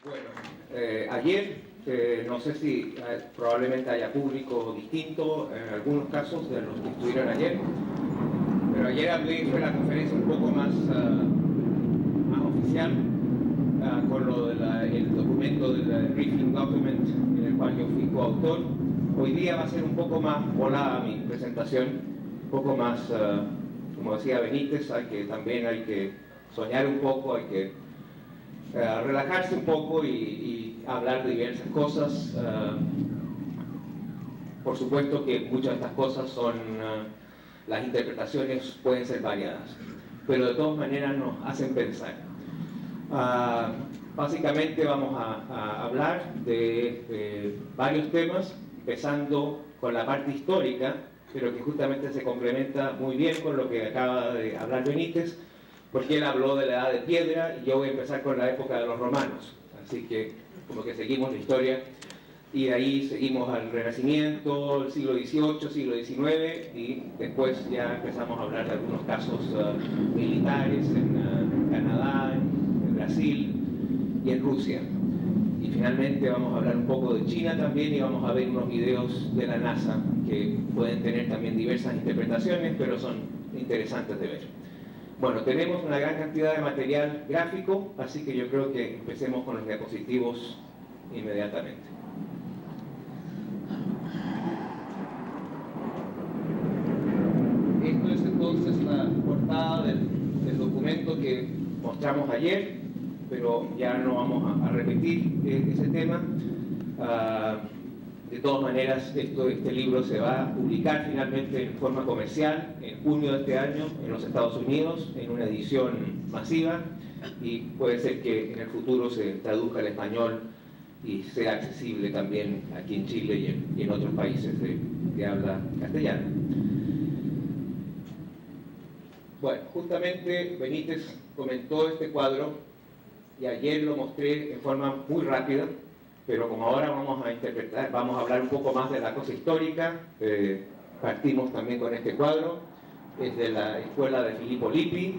Bueno, ayer, no sé si probablemente haya público distinto en algunos casos de los que estuvieron ayer, pero ayer fue la conferencia un poco más oficial, con lo del documento del briefing document en el cual yo fui coautor. Hoy día va a ser un poco más volada mi presentación, un poco más, como decía Benítez, también hay que soñar un poco, hay que relajarse un poco y hablar de diversas cosas. Por supuesto que muchas de estas cosas son, las interpretaciones pueden ser variadas, pero de todas maneras nos hacen pensar. Básicamente vamos a hablar de varios temas, empezando con la parte histórica, pero que justamente se complementa muy bien con lo que acaba de hablar Benítez, porque él habló de la Edad de Piedra y yo voy a empezar con la época de los romanos. Así que como que seguimos la historia y de ahí seguimos al Renacimiento, el siglo XVIII, siglo XIX, y después ya empezamos a hablar de algunos casos militares en Canadá, en Brasil y en Rusia. Y finalmente vamos a hablar un poco de China también y vamos a ver unos videos de la NASA que pueden tener también diversas interpretaciones, pero son interesantes de ver. Bueno, tenemos una gran cantidad de material gráfico, así que yo creo que empecemos con los diapositivos inmediatamente. Esto es entonces la portada del documento que mostramos ayer, pero ya no vamos a repetir ese tema. De todas maneras, este libro se va a publicar finalmente en forma comercial en junio de este año en los Estados Unidos, en una edición masiva, y puede ser que en el futuro se traduzca al español y sea accesible también aquí en Chile y en otros países de habla castellana. Bueno, justamente Benítez comentó este cuadro y ayer lo mostré en forma muy rápida, pero como ahora vamos a hablar un poco más de la cosa histórica, partimos también con este cuadro. Es de la escuela de Filippo Lippi,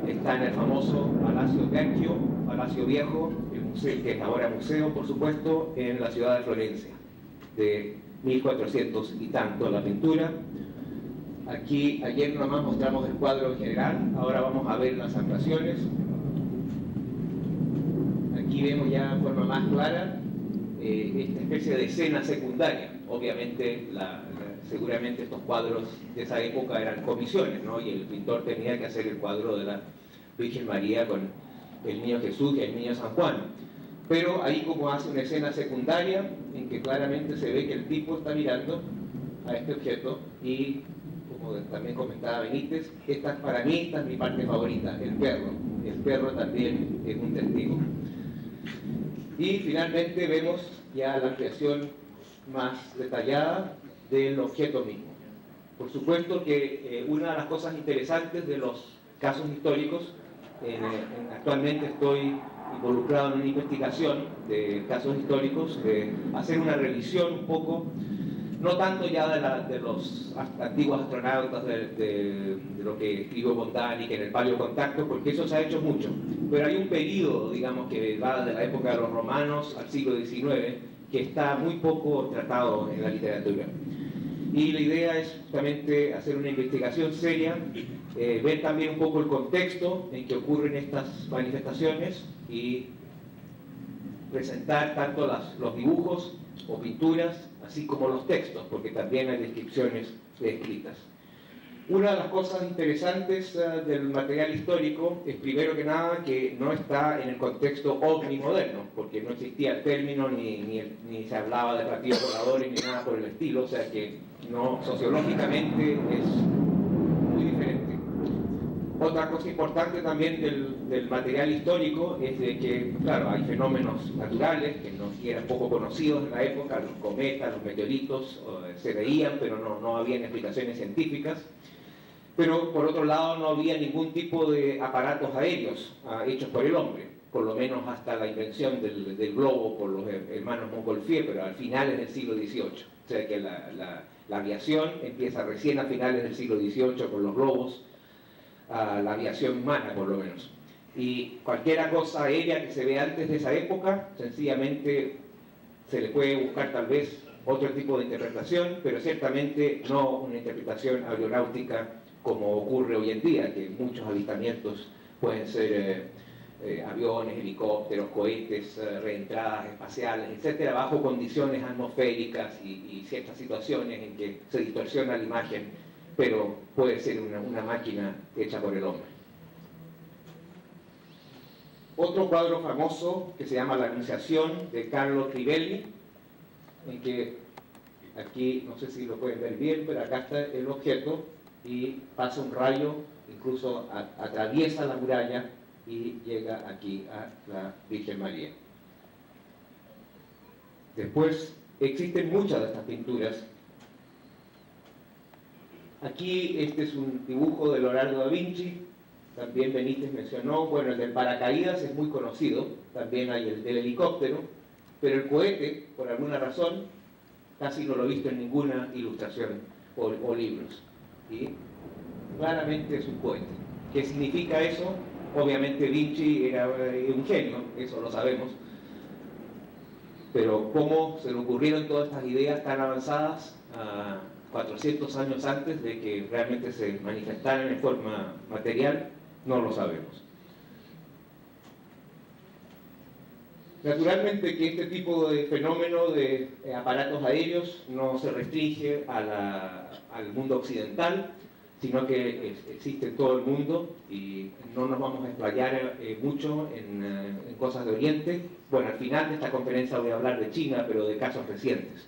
está en el famoso Palacio Vecchio, Palacio Viejo, el museo, que es ahora museo, por supuesto, en la ciudad de Florencia, de 1400 y tanto la pintura. Aquí, ayer nomás mostramos el cuadro en general, ahora vamos a ver las actuaciones. Aquí vemos ya de forma más clara esta especie de escena secundaria. Obviamente, seguramente estos cuadros de esa época eran comisiones, ¿no? Y el pintor tenía que hacer el cuadro de la Virgen María con el niño Jesús y el niño San Juan. Pero ahí como hace una escena secundaria en que claramente se ve que el tipo está mirando a este objeto y, como también comentaba Benítez, para mí esta es mi parte favorita, el perro. El perro también es un testigo. Y finalmente vemos ya la ampliación más detallada del objeto mismo. Por supuesto que una de las cosas interesantes de los casos históricos, actualmente estoy involucrado en una investigación de casos históricos, de hacer una revisión un poco, no tanto ya de los antiguos astronautas, de lo que escribió Bondani, que en el paleocontacto, porque eso se ha hecho mucho, pero hay un periodo, digamos, que va de la época de los romanos al siglo XIX, que está muy poco tratado en la literatura. Y la idea es justamente hacer una investigación seria, ver también un poco el contexto en que ocurren estas manifestaciones y presentar tanto los dibujos o pinturas, así como los textos, porque también hay descripciones escritas. Una de las cosas interesantes del material histórico es, primero que nada, que no está en el contexto omnimoderno, porque no existía el término, ni se hablaba de platillos voladores, ni nada por el estilo, o sea que sociológicamente es muy diferente. Otra cosa importante también del material histórico es de que, claro, hay fenómenos naturales que eran poco conocidos en la época, los cometas, los meteoritos, se veían, pero no habían explicaciones científicas. Pero por otro lado no había ningún tipo de aparatos aéreos hechos por el hombre, por lo menos hasta la invención del globo por los hermanos Montgolfier, pero al finales del siglo XVIII. O sea que la aviación empieza recién a finales del siglo XVIII con los globos, la aviación humana por lo menos. Y cualquier cosa aérea que se ve antes de esa época, sencillamente se le puede buscar tal vez otro tipo de interpretación, pero ciertamente no una interpretación aeronáutica como ocurre hoy en día, que muchos avistamientos pueden ser aviones, helicópteros, cohetes, reentradas espaciales, etcétera, bajo condiciones atmosféricas y ciertas situaciones en que se distorsiona la imagen, pero puede ser una máquina hecha por el hombre. Otro cuadro famoso que se llama La Anunciación, de Carlo Crivelli, en que aquí, no sé si lo pueden ver bien, pero acá está el objeto y pasa un rayo, incluso atraviesa la muralla y llega aquí a la Virgen María. Después existen muchas de estas pinturas. Aquí este es un dibujo de Leonardo da Vinci. También Benítez mencionó, bueno, el del paracaídas es muy conocido, también hay el del helicóptero, pero el cohete, por alguna razón, casi no lo he visto en ninguna ilustración o libros. Y claramente es un cohete. ¿Qué significa eso? Obviamente Vinci era un genio, eso lo sabemos, pero cómo se le ocurrieron todas estas ideas tan avanzadas 400 años antes de que realmente se manifestaran en forma material, no lo sabemos. Naturalmente que este tipo de fenómeno de aparatos aéreos no se restringe al mundo occidental, sino que existe en todo el mundo y no nos vamos a explayar mucho en cosas de Oriente. Bueno, al final de esta conferencia voy a hablar de China, pero de casos recientes.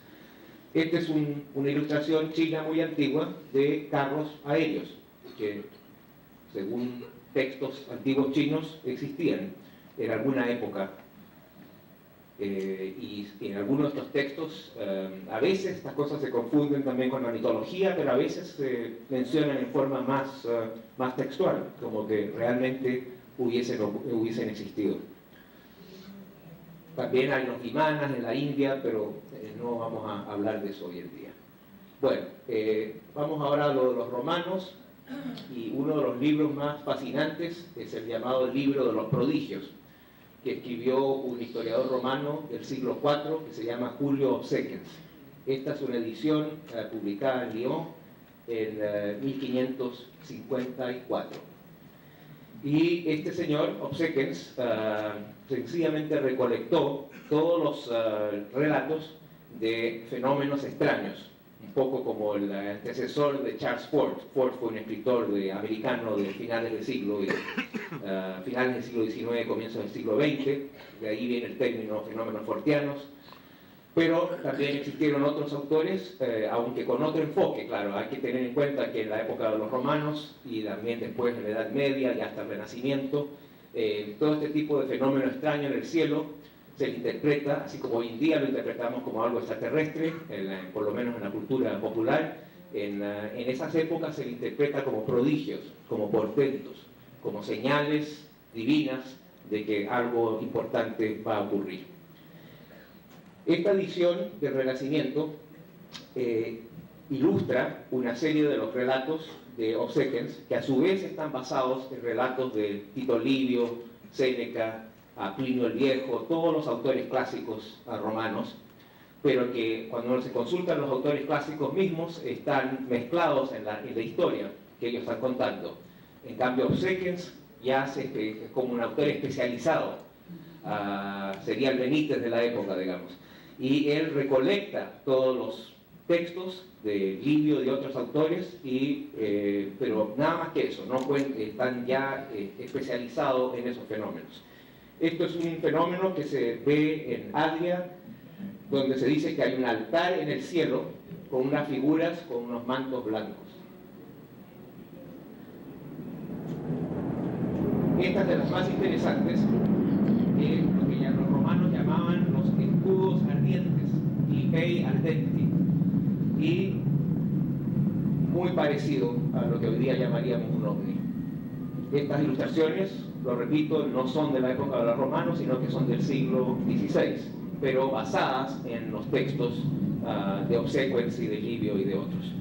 Esta es una ilustración china muy antigua de carros aéreos, que según textos antiguos chinos existían en alguna época. Y en algunos de estos textos, a veces estas cosas se confunden también con la mitología, pero a veces se mencionan en forma más textual, como que realmente hubiesen existido. También hay los vimanas en la India, pero no vamos a hablar de eso hoy en día. Bueno, vamos ahora a lo de los romanos, y uno de los libros más fascinantes es el llamado Libro de los Prodigios, que escribió un historiador romano del siglo IV que se llama Julio Obsequens. Esta es una edición publicada en Lyon en 1554. Y este señor, Obsequens, sencillamente recolectó todos los relatos de fenómenos extraños, un poco como el antecesor de Charles Ford. Ford fue un escritor americano de finales del siglo XIX, comienzos del siglo XX, de ahí viene el término fenómenos fortianos, pero también existieron otros autores, aunque con otro enfoque, claro. Hay que tener en cuenta que en la época de los romanos y también después en la Edad Media y hasta el Renacimiento, todo este tipo de fenómeno extraño en el cielo se le interpreta, así como hoy en día lo interpretamos como algo extraterrestre, por lo menos en la cultura popular. En esas épocas se le interpreta como prodigios, como portentos, como señales divinas de que algo importante va a ocurrir. Esta edición del Renacimiento ilustra una serie de los relatos de Obsequens, que a su vez están basados en relatos de Tito Livio, Séneca, a Plinio el Viejo, todos los autores clásicos romanos, pero que cuando se consultan los autores clásicos mismos están mezclados en la historia que ellos están contando. En cambio, Obsequens ya es como un autor especializado, sería el Benítez de la época, digamos, y él recolecta todos los textos de Livio y de otros autores, pero nada más que eso, no están ya especializados en esos fenómenos. Esto es un fenómeno que se ve en Adria, donde se dice que hay un altar en el cielo con unas figuras con unos mantos blancos. Esta es de las más interesantes, es lo que ya los romanos llamaban los escudos ardientes, Lipei Ardenti, y muy parecido a lo que hoy día llamaríamos un ovni. Estas ilustraciones, lo repito, no son de la época de los romanos, sino que son del siglo XVI, pero basadas en los textos de Obsequens y de Livio y de otros.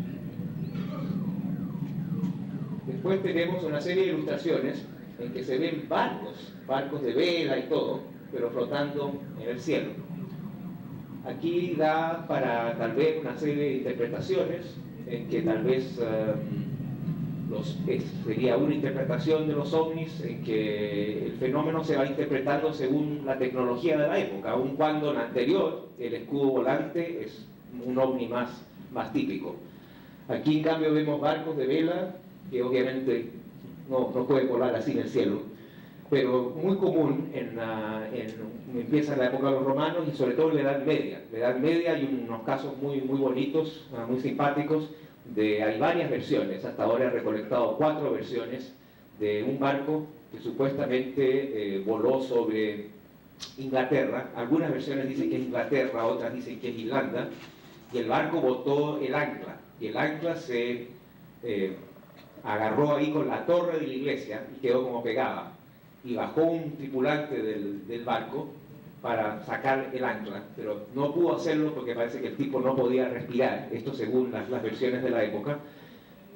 Después tenemos una serie de ilustraciones en que se ven barcos de vela y todo, pero flotando en el cielo. Aquí da para tal vez una serie de interpretaciones, en que tal vez sería una interpretación de los ovnis en que el fenómeno se va interpretando según la tecnología de la época, aun cuando en la anterior el escudo volante es un ovni más típico. Aquí en cambio vemos barcos de vela que obviamente no pueden volar así en el cielo, pero muy común empieza en la época de los romanos y sobre todo en la Edad Media. En la Edad Media hay unos casos muy bonitos, muy simpáticos. Hay varias versiones, hasta ahora he recolectado 4 versiones de un barco que supuestamente voló sobre Inglaterra. Algunas versiones dicen que es Inglaterra, otras dicen que es Irlanda, y el barco botó el ancla, y el ancla se agarró ahí con la torre de la iglesia y quedó como pegada, y bajó un tripulante del barco para sacar el ancla, pero no pudo hacerlo porque parece que el tipo no podía respirar, esto según las versiones de la época,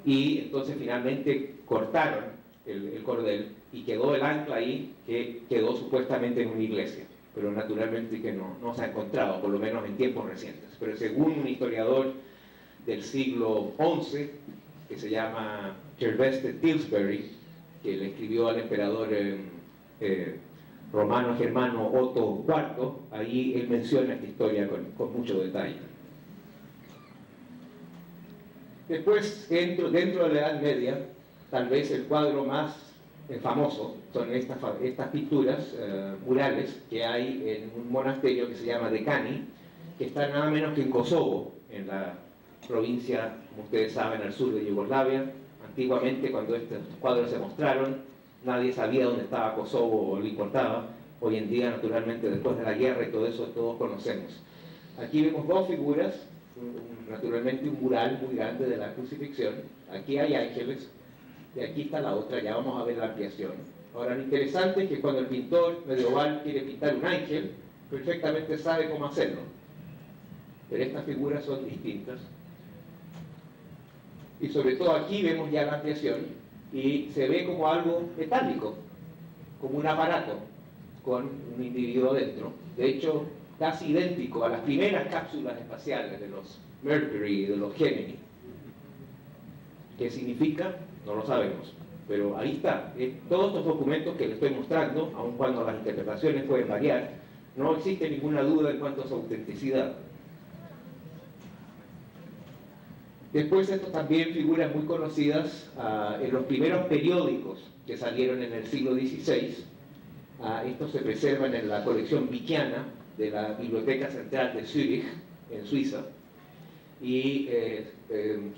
y entonces finalmente cortaron el cordel y quedó el ancla ahí, que quedó supuestamente en una iglesia, pero naturalmente que no se ha encontrado, por lo menos en tiempos recientes. Pero según un historiador del siglo XI, que se llama Gervais de Tilbury, que le escribió al emperador romano germano Otto IV, ahí él menciona esta historia con mucho detalle. Después, dentro de la Edad Media, tal vez el cuadro más famoso son estas pinturas murales que hay en un monasterio que se llama Dekani, que está nada menos que en Kosovo, en la provincia, como ustedes saben, al sur de Yugoslavia. Antiguamente, cuando estos cuadros se mostraron, nadie sabía dónde estaba Kosovo o le importaba. Hoy en día, naturalmente, después de la guerra y todo eso, todos conocemos. Aquí vemos 2 figuras, naturalmente un mural muy grande de la crucifixión. Aquí hay ángeles, y aquí está la otra, ya vamos a ver la ampliación. Ahora, lo interesante es que cuando el pintor medieval quiere pintar un ángel, perfectamente sabe cómo hacerlo. Pero estas figuras son distintas. Y sobre todo aquí vemos ya la ampliación, y se ve como algo metálico, como un aparato con un individuo dentro. De hecho, casi idéntico a las primeras cápsulas espaciales de los Mercury y de los Gemini. ¿Qué significa? No lo sabemos, pero ahí está. Todos estos documentos que les estoy mostrando, aun cuando las interpretaciones pueden variar, no existe ninguna duda en cuanto a su autenticidad. Después, estos también figuras muy conocidas en los primeros periódicos que salieron en el siglo XVI. Estos se preservan en la colección Vickiana de la Biblioteca Central de Zúrich, en Suiza, y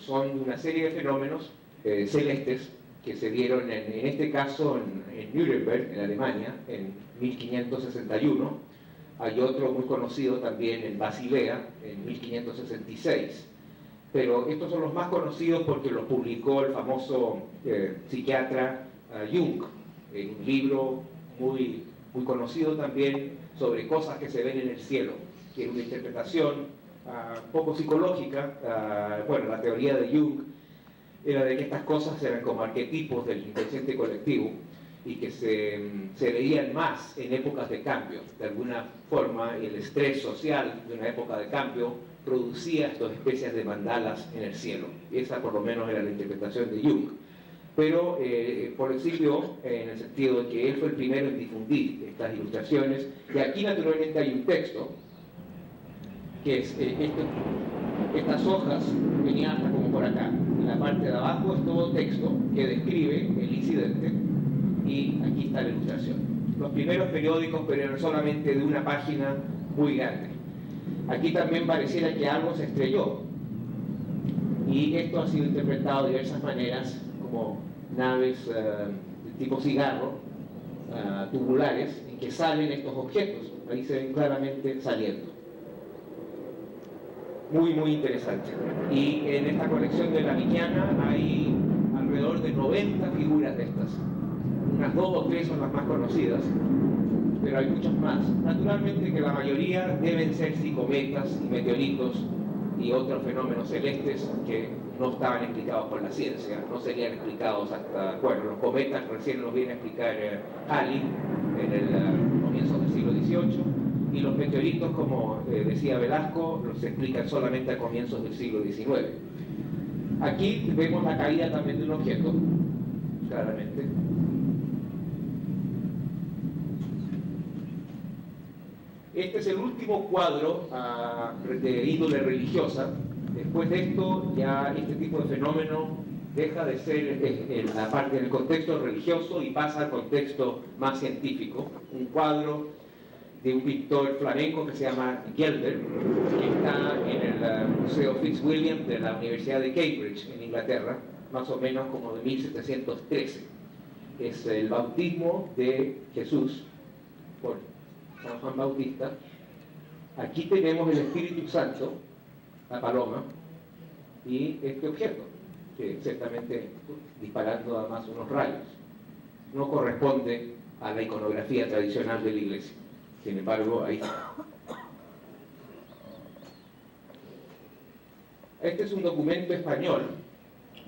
son una serie de fenómenos celestes que se dieron en este caso en Nuremberg, en Alemania, en 1561. Hay otro muy conocido también en Basilea, en 1566. Pero estos son los más conocidos porque los publicó el famoso psiquiatra Jung, en un libro muy conocido también sobre cosas que se ven en el cielo, que es una interpretación poco psicológica. Bueno, la teoría de Jung era de que estas cosas eran como arquetipos del inconsciente colectivo y que se veían más en épocas de cambio. De alguna forma, el estrés social de una época de cambio producía estas especies de mandalas en el cielo. Esa por lo menos era la interpretación de Jung. Pero por decirlo, en el sentido de que él fue el primero en difundir estas ilustraciones. Y aquí naturalmente hay un texto, que es estas hojas venían hasta como por acá. En la parte de abajo es todo texto que describe el incidente, y aquí está la ilustración. Los primeros periódicos, pero eran solamente de una página muy grande. Aquí también pareciera que algo se estrelló, y esto ha sido interpretado de diversas maneras, como naves de tipo cigarro, tubulares, en que salen estos objetos. Ahí se ven claramente saliendo. Muy interesante. Y en esta colección de la Vickiana hay alrededor de 90 figuras de estas. Unas 2 o 3 son las más conocidas, pero hay muchas más. Naturalmente que la mayoría deben ser cometas y meteoritos y otros fenómenos celestes que no estaban explicados por la ciencia, no serían explicados hasta, bueno, los cometas recién los viene a explicar Halley en el comienzo del siglo XVIII, y los meteoritos, como decía Velasco, los explican solamente a comienzos del siglo XIX. Aquí vemos la caída también de un objeto, claramente. Este es el último cuadro de índole religiosa. Después de esto, ya este tipo de fenómeno deja de ser en la parte del contexto religioso y pasa al contexto más científico. Un cuadro de un pintor flamenco que se llama Gelder, que está en el Museo Fitzwilliam de la Universidad de Cambridge, en Inglaterra, más o menos como de 1713. Es el bautismo de Jesús por San Juan Bautista. Aquí tenemos el Espíritu Santo, la paloma, y este objeto, que ciertamente disparando además unos rayos. No corresponde a la iconografía tradicional de la Iglesia. Sin embargo, ahí está. Este es un documento español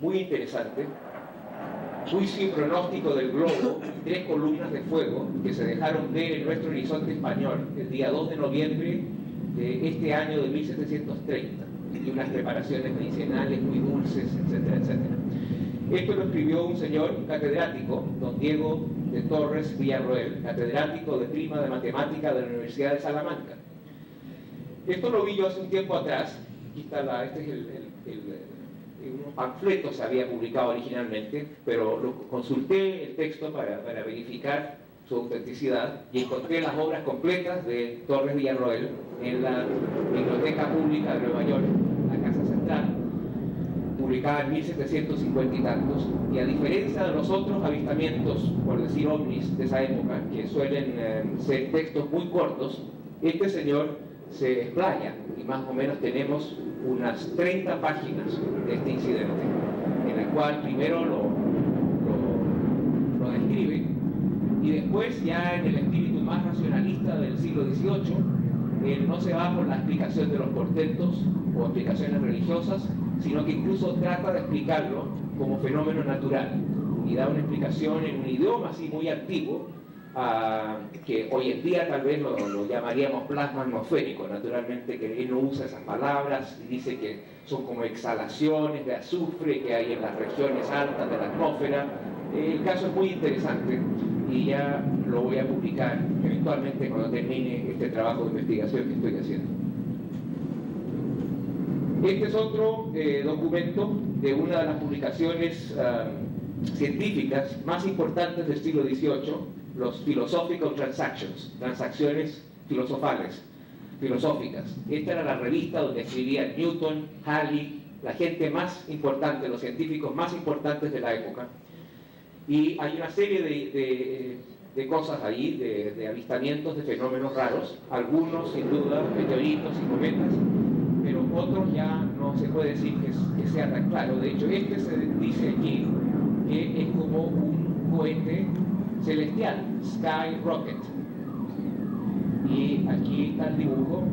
muy interesante, juicio y pronóstico del globo, 3 columnas de fuego que se dejaron ver en nuestro horizonte español el día 2 de noviembre de este año de 1730, y unas preparaciones medicinales muy dulces, etcétera, etcétera. Esto lo escribió un señor, un catedrático, don Diego de Torres Villarroel, catedrático de prima de matemática de la Universidad de Salamanca. Esto lo vi yo hace un tiempo atrás. Aquí está este es unos panfletos se había publicado originalmente, pero consulté el texto para verificar su autenticidad y encontré las obras completas de Torres Villarroel en la Biblioteca Pública de Nueva York, la Casa Central, publicada en 1750 y tantos, y a diferencia de los otros avistamientos, por decir ovnis de esa época, que suelen ser textos muy cortos, este señor se explaya, y más o menos tenemos unas 30 páginas de este incidente, en el cual primero lo describe, y después ya en el espíritu más racionalista del siglo XVIII, él no se va por la explicación de los portentos o explicaciones religiosas, sino que incluso trata de explicarlo como fenómeno natural, y da una explicación en un idioma así muy antiguo, que hoy en día tal vez lo llamaríamos plasma atmosférico. Naturalmente que él no usa esas palabras y dice que son como exhalaciones de azufre que hay en las regiones altas de la atmósfera. El caso es muy interesante y ya lo voy a publicar eventualmente cuando termine este trabajo de investigación que estoy haciendo. Este es otro documento de una de las publicaciones científicas más importantes del siglo XVIII, los Philosophical Transactions, transacciones filosóficas. Esta era la revista donde escribían Newton, Halley, la gente más importante, los científicos más importantes de la época. Y hay una serie de cosas ahí, de avistamientos, de fenómenos raros, algunos sin duda meteoritos y cometas, pero otros ya no se puede decir que sea tan claro. De hecho, este se dice aquí que es como un cohete celestial, Sky Rocket. Y aquí está el dibujo,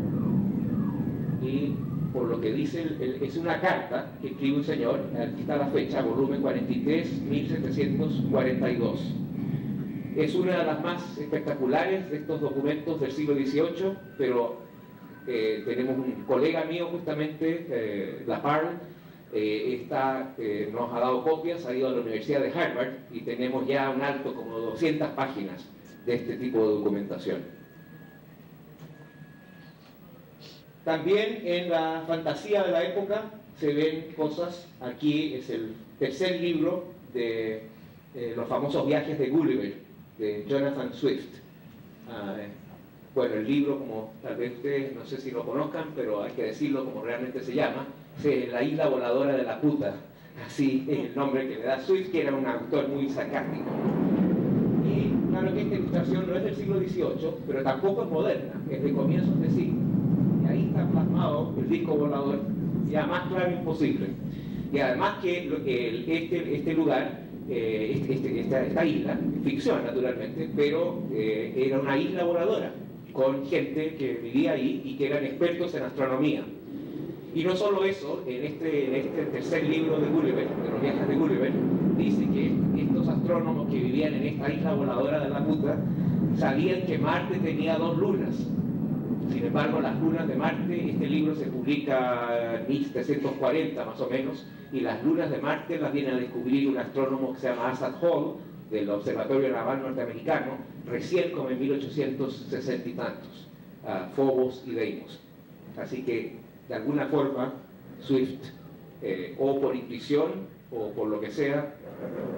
y por lo que dice, es una carta que escribe un señor, aquí está la fecha, volumen 43, 1742. Es una de las más espectaculares de estos documentos del siglo XVIII, pero tenemos un colega mío justamente, Laparle, nos ha dado copias, ha ido a la Universidad de Harvard y tenemos ya un alto como 200 páginas de este tipo de documentación. También en la fantasía de la época se ven cosas. Aquí es el tercer libro de los famosos viajes de Gulliver, de Jonathan Swift. Bueno, el libro, como tal vez ustedes no sé si lo conozcan, pero hay que decirlo como realmente se llama, es La isla voladora de la puta, así es el nombre que le da Swift, que era un autor muy sarcástico. Y claro que esta ilustración no es del siglo XVIII, pero tampoco es moderna, es de comienzos de siglo. Y ahí está plasmado el disco volador, ya más claro imposible. Y además que este lugar, esta isla, ficción naturalmente, pero era una isla voladora, con gente que vivía ahí y que eran expertos en astronomía. Y no solo eso, en este tercer libro de Gulliver, de los viajes de Gulliver, dice que estos astrónomos que vivían en esta isla voladora de la puta sabían que Marte tenía 2 lunas. Sin embargo, las lunas de Marte, este libro se publica en 1740 más o menos, y las lunas de Marte las viene a descubrir un astrónomo que se llama Asaph Hall, del Observatorio Naval Norteamericano, recién como en 1860 y tantos, Phobos y Deimos. Así que, de alguna forma, Swift, o por intuición, o por lo que sea,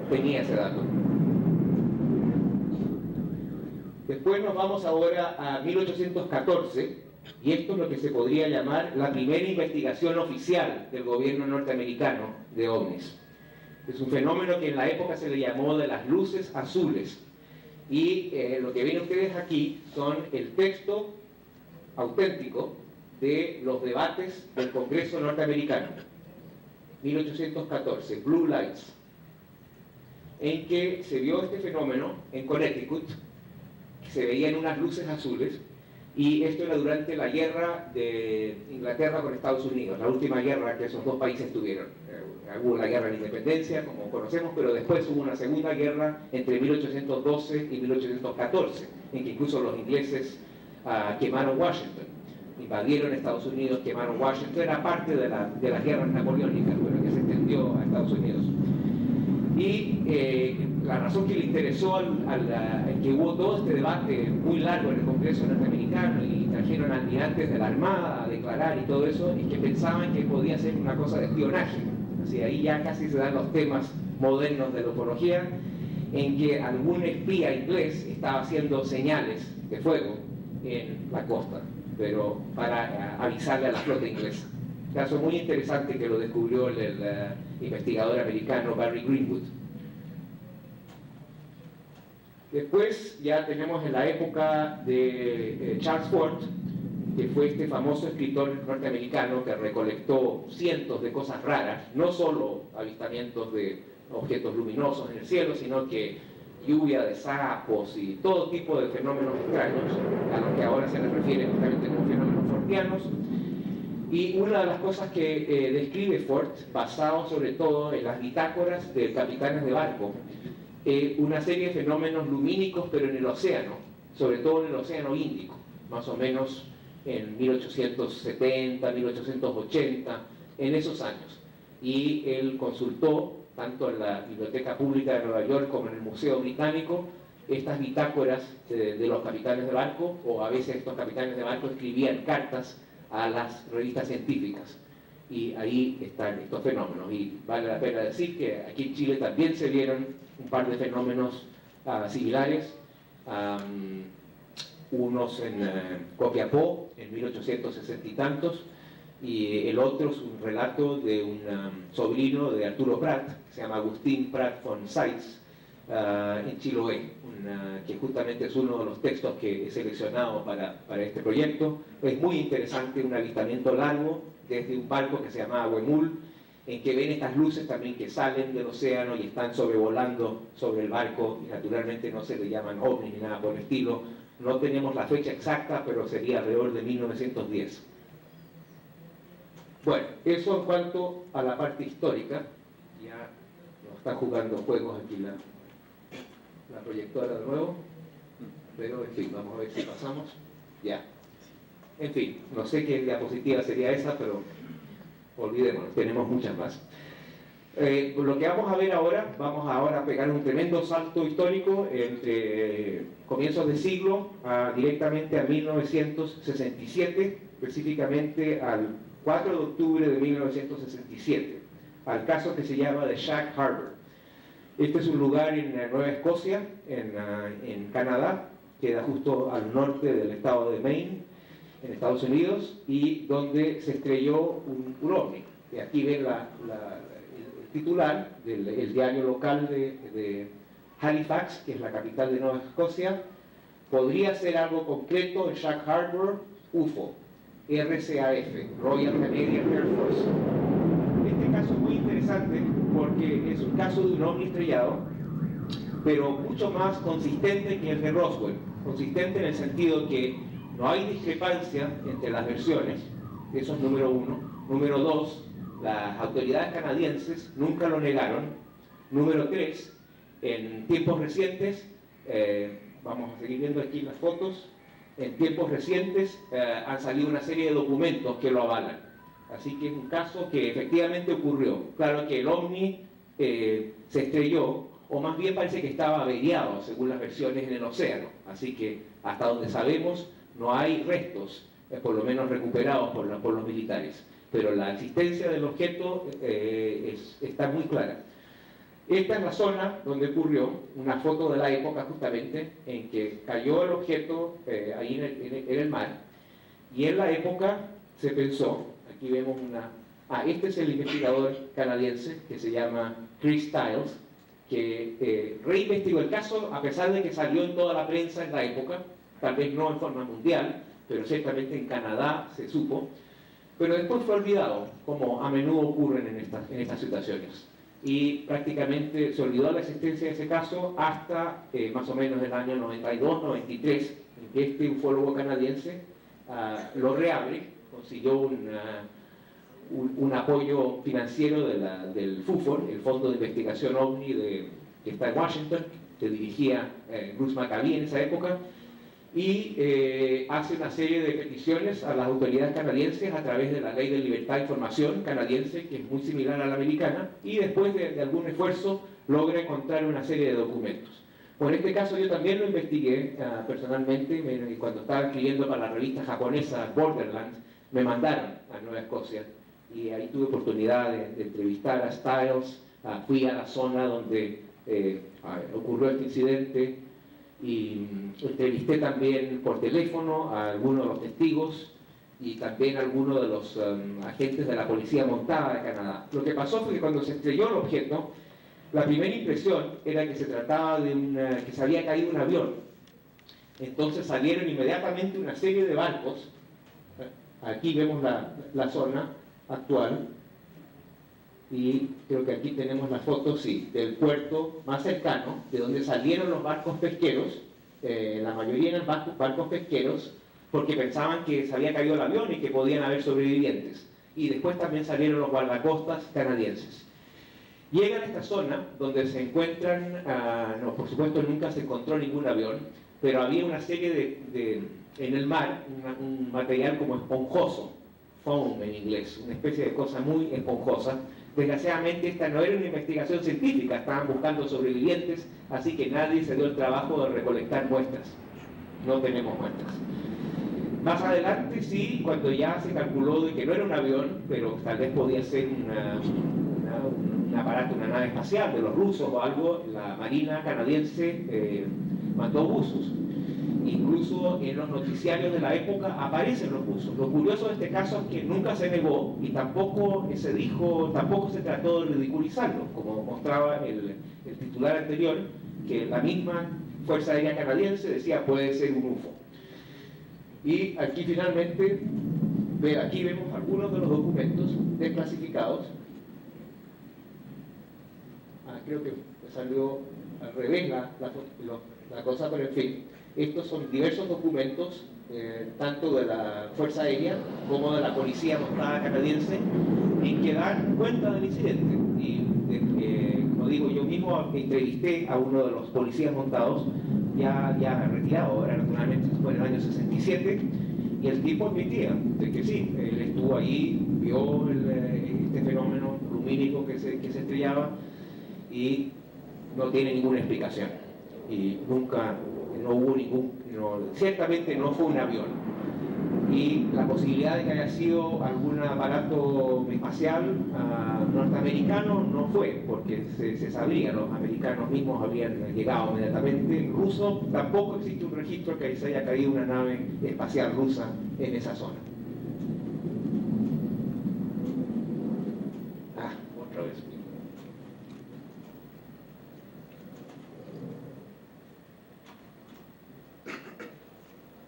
tenía ese dato. Después nos vamos ahora a 1814, y esto es lo que se podría llamar la primera investigación oficial del gobierno norteamericano de ovnis. Es un fenómeno que en la época se le llamó de las luces azules. Y lo que ven ustedes aquí son el texto auténtico de los debates del Congreso norteamericano, 1814, Blue Lights, en que se vio este fenómeno en Connecticut, que se veían unas luces azules, y esto era durante la guerra de Inglaterra con Estados Unidos, la última guerra que esos dos países tuvieron. Hubo la guerra de la independencia, como conocemos, pero después hubo una segunda guerra entre 1812 y 1814, en que incluso los ingleses quemaron Washington, invadieron Estados Unidos, quemaron Washington, era parte de las guerras napoleónicas, bueno, que se extendió a Estados Unidos. Y la razón que le interesó que hubo todo este debate muy largo en el Congreso norteamericano y trajeron almirantes de la Armada a declarar y todo eso, es que pensaban que podía ser una cosa de espionaje. Así, ahí ya casi se dan los temas modernos de la ufología, en que algún espía inglés estaba haciendo señales de fuego en la costa, pero para avisarle a la flota inglesa. Caso muy interesante que lo descubrió el investigador americano Barry Greenwood. Después ya tenemos en la época de Charles Fort, que fue este famoso escritor norteamericano que recolectó cientos de cosas raras, no solo avistamientos de objetos luminosos en el cielo, sino que lluvia de sapos y todo tipo de fenómenos extraños, a los que ahora se les refiere justamente como fenómenos fortianos. Y una de las cosas que describe Fort, basado sobre todo en las bitácoras de capitanes de barco, una serie de fenómenos lumínicos, pero en el océano, sobre todo en el océano Índico, más o menos en 1870, 1880, en esos años. Y él consultó, tanto en la Biblioteca Pública de Nueva York como en el Museo Británico, estas bitácoras de los capitanes de barco, o a veces estos capitanes de barco escribían cartas a las revistas científicas. Y ahí están estos fenómenos. Y vale la pena decir que aquí en Chile también se vieron un par de fenómenos similares. Unos en Copiapó, en 1860 y tantos, y el otro es un relato de un sobrino de Arturo Prat, que se llama Agustín Prat von Seitz, en Chiloé, que justamente es uno de los textos que he seleccionado para este proyecto. Es muy interesante, un avistamiento largo desde un barco que se llama Huemul, en que ven estas luces también que salen del océano y están sobrevolando sobre el barco, y naturalmente no se le llaman ovnis ni nada por el estilo. No tenemos la fecha exacta, pero sería alrededor de 1910. Bueno, eso en cuanto a la parte histórica. Ya nos está jugando juegos aquí la proyectora de nuevo, pero en fin, vamos a ver si pasamos. Ya. En fin, no sé qué diapositiva sería esa, pero olvidémonos, tenemos muchas más. Lo que vamos a ver ahora, vamos ahora a pegar un tremendo salto histórico entre comienzos de siglo directamente a 1967, específicamente al 4 de octubre de 1967, al caso que se llama de Shag Harbor. Este es un lugar en Nueva Escocia, en Canadá, queda justo al norte del estado de Maine, en Estados Unidos, y donde se estrelló un ovni. Y aquí ven el titular del diario local de Halifax, que es la capital de Nueva Escocia: podría ser algo concreto en Shag Harbor, UFO, RCAF, Royal Canadian Air Force. Este caso es muy interesante porque es un caso de un ovni estrellado, pero mucho más consistente que el de Roswell. Consistente en el sentido que no hay discrepancia entre las versiones, eso es número uno. Número 2, las autoridades canadienses nunca lo negaron. Número 3, en tiempos recientes, vamos a seguir viendo aquí las fotos, en tiempos recientes han salido una serie de documentos que lo avalan. Así que es un caso que efectivamente ocurrió. Claro que el OVNI se estrelló, o más bien parece que estaba averiado, según las versiones, en el océano. Así que hasta donde sabemos no hay restos, por lo menos recuperados por los militares. Pero la existencia del objeto está muy clara. Esta es la zona donde ocurrió, una foto de la época justamente, en que cayó el objeto ahí en el mar, y en la época se pensó, aquí vemos este es el investigador canadiense que se llama Chris Stiles, que reinvestigó el caso a pesar de que salió en toda la prensa en la época, tal vez no en forma mundial, pero ciertamente en Canadá se supo, pero después fue olvidado, como a menudo ocurren en estas situaciones. Y prácticamente se olvidó la existencia de ese caso hasta más o menos el año 92-93, en que este ufólogo canadiense lo reabre, consiguió un apoyo financiero del FUFOR, el Fondo de Investigación OVNI que está en Washington, que dirigía Bruce Maccabee en esa época, y hace una serie de peticiones a las autoridades canadienses a través de la Ley de Libertad de Información canadiense, que es muy similar a la americana, y después de algún esfuerzo logra encontrar una serie de documentos. Por este caso yo también lo investigué personalmente, y cuando estaba escribiendo para la revista japonesa Borderlands, me mandaron a Nueva Escocia, y ahí tuve oportunidad de entrevistar a Stiles, fui a la zona donde ocurrió este incidente, y entrevisté también por teléfono a algunos de los testigos y también a algunos de los agentes de la policía montada de Canadá. Lo que pasó fue que cuando se estrelló el objeto, la primera impresión era que se trataba de que se había caído un avión. Entonces salieron inmediatamente una serie de barcos. Aquí vemos la zona actual, y creo que aquí tenemos la foto, sí, del puerto más cercano, de donde salieron los barcos pesqueros. La mayoría eran barcos pesqueros, porque pensaban que se había caído el avión y que podían haber sobrevivientes. Y después también salieron los guardacostas canadienses. Llegan a esta zona, donde se encuentran, por supuesto nunca se encontró ningún avión, pero había una serie en el mar, un material como esponjoso, foam en inglés, una especie de cosa muy esponjosa. Desgraciadamente esta no era una investigación científica, estaban buscando sobrevivientes, así que nadie se dio el trabajo de recolectar muestras. No tenemos muestras. Más adelante sí, cuando ya se calculó de que no era un avión, pero tal vez podía ser un aparato, una nave espacial de los rusos o algo, la Marina canadiense mandó buzos. Incluso en los noticiarios de la época aparecen los buzos. Lo curioso de este caso es que nunca se negó y tampoco se trató de ridiculizarlo, como mostraba el titular anterior, que la misma Fuerza Aérea Canadiense decía puede ser un UFO. Y aquí finalmente, aquí vemos algunos de los documentos desclasificados. Creo que salió al revés la cosa, pero en fin. Estos son diversos documentos, tanto de la Fuerza Aérea como de la Policía Montada Canadiense, en que dan cuenta del incidente. Y, como digo, yo mismo entrevisté a uno de los policías montados, ya retirado, ahora naturalmente fue en el año 67, y el tipo admitía de que sí, él estuvo ahí, vio este fenómeno lumínico que se estrellaba, y no tiene ninguna explicación. Y nunca... no hubo ciertamente no fue un avión, y la posibilidad de que haya sido algún aparato espacial norteamericano no fue, porque se sabría, los americanos mismos habían llegado inmediatamente. Ruso, tampoco existe un registro que se haya caído una nave espacial rusa en esa zona. Otra vez.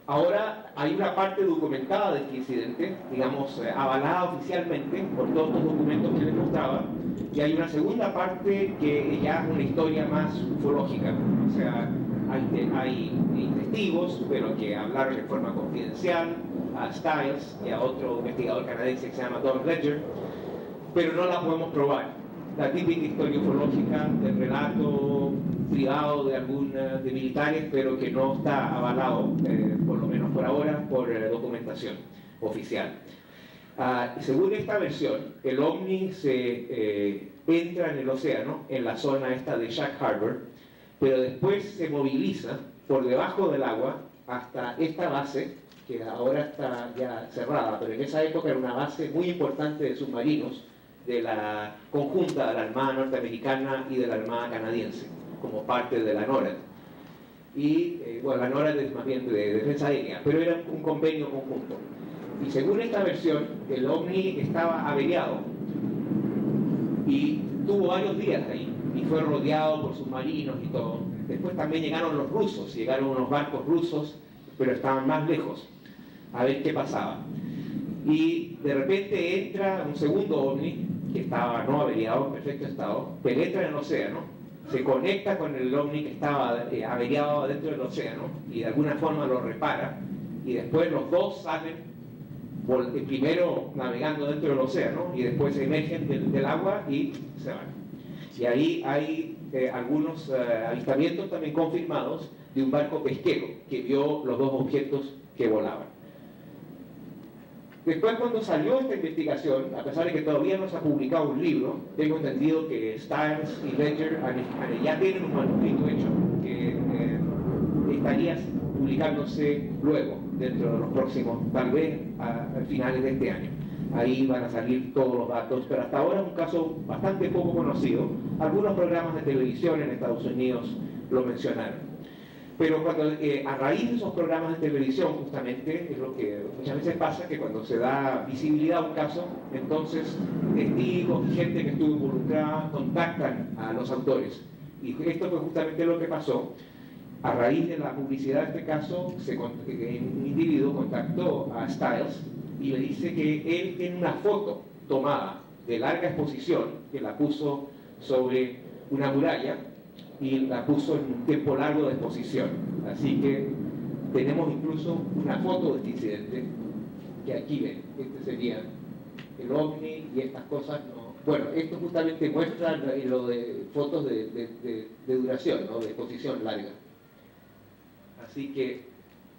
Ahora hay una parte documentada de este incidente, digamos, avalada oficialmente por todos los documentos que les mostraba, y hay una segunda parte que ya es una historia más ufológica, o sea, hay testigos, pero que hablaron de forma confidencial, a Stiles y a otro investigador canadiense que se llama Don Ledger, pero no la podemos probar. La típica historia ufológica del relato privado de militares, pero que no está avalado, por lo menos por ahora, por documentación oficial. Según esta versión, el ovni se entra en el océano, en la zona esta de Shag Harbor, pero después se moviliza por debajo del agua hasta esta base, que ahora está ya cerrada, pero en esa época era una base muy importante de submarinos, de la conjunta de la Armada norteamericana y de la Armada canadiense, como parte de la NORAD. Y, bueno, la NORAD es más bien de defensa aérea, pero era un convenio conjunto. Y según esta versión, el ovni estaba averiado y tuvo varios días ahí, y fue rodeado por submarinos y todo. Después también llegaron los rusos, llegaron unos barcos rusos, pero estaban más lejos, a ver qué pasaba. Y de repente entra un segundo ovni, que estaba no averiado, en perfecto estado, penetra en el océano, se conecta con el ovni que estaba averiado dentro del océano, y de alguna forma lo repara, y después los dos salen, primero navegando dentro del océano, y después emergen del agua y se van. Y ahí hay algunos avistamientos también confirmados de un barco pesquero que vio los dos objetos que volaban. Después, cuando salió esta investigación, a pesar de que todavía no se ha publicado un libro, tengo entendido que Stiles y Ledger ya tienen un manuscrito hecho que estaría publicándose luego, dentro de los próximos, tal vez a finales de este año. Ahí van a salir todos los datos, pero hasta ahora es un caso bastante poco conocido. Algunos programas de televisión en Estados Unidos lo mencionaron. Pero cuando, a raíz de esos programas de televisión, justamente, es lo que muchas veces pasa, que cuando se da visibilidad a un caso, entonces testigos y gente que estuvo involucrada contactan a los autores. Y esto fue justamente lo que pasó. A raíz de la publicidad de este caso, un individuo contactó a Stiles y le dice que él tiene una foto tomada de larga exposición, que la puso sobre una muralla, y la puso en un tiempo largo de exposición. Así que tenemos incluso una foto de este incidente, que aquí ven. Este sería el ovni y estas cosas no. Bueno, esto justamente muestra lo de fotos de duración, ¿no? De exposición larga. Así que,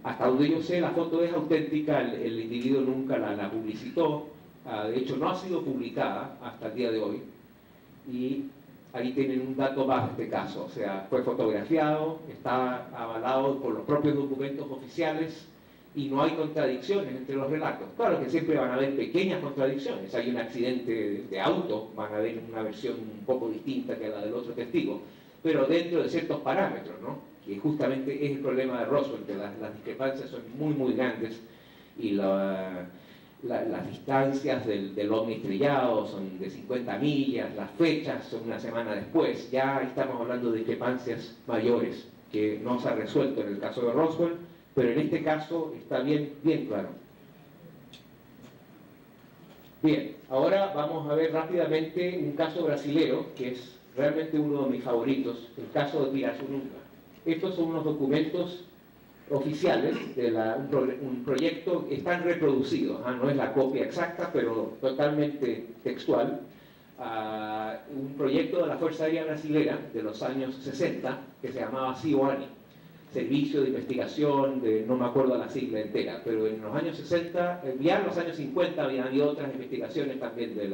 hasta donde yo sé, la foto es auténtica, el individuo nunca la publicitó, de hecho no ha sido publicada hasta el día de hoy, y ahí tienen un dato más de este caso, o sea, fue fotografiado, está avalado por los propios documentos oficiales y no hay contradicciones entre los relatos. Claro que siempre van a haber pequeñas contradicciones, hay un accidente de auto, van a haber una versión un poco distinta que la del otro testigo, pero dentro de ciertos parámetros, ¿no? Que justamente es el problema de Roswell, que las discrepancias son muy, muy grandes y las distancias del ovni estrellado son de 50 millas, las fechas son una semana después, ya estamos hablando de discrepancias mayores que no se ha resuelto en el caso de Roswell, pero en este caso está bien claro. Bien, ahora vamos a ver rápidamente un caso brasilero que es realmente uno de mis favoritos, el caso de Pirassununga. Estos son unos documentos oficiales de un proyecto que están reproducidos, no es la copia exacta, pero totalmente textual. Un proyecto de la Fuerza Aérea Brasilera de los años 60 que se llamaba SIOANI, Servicio de Investigación, no me acuerdo la sigla entera, pero en los años 60, ya en los años 50 había habido otras investigaciones también de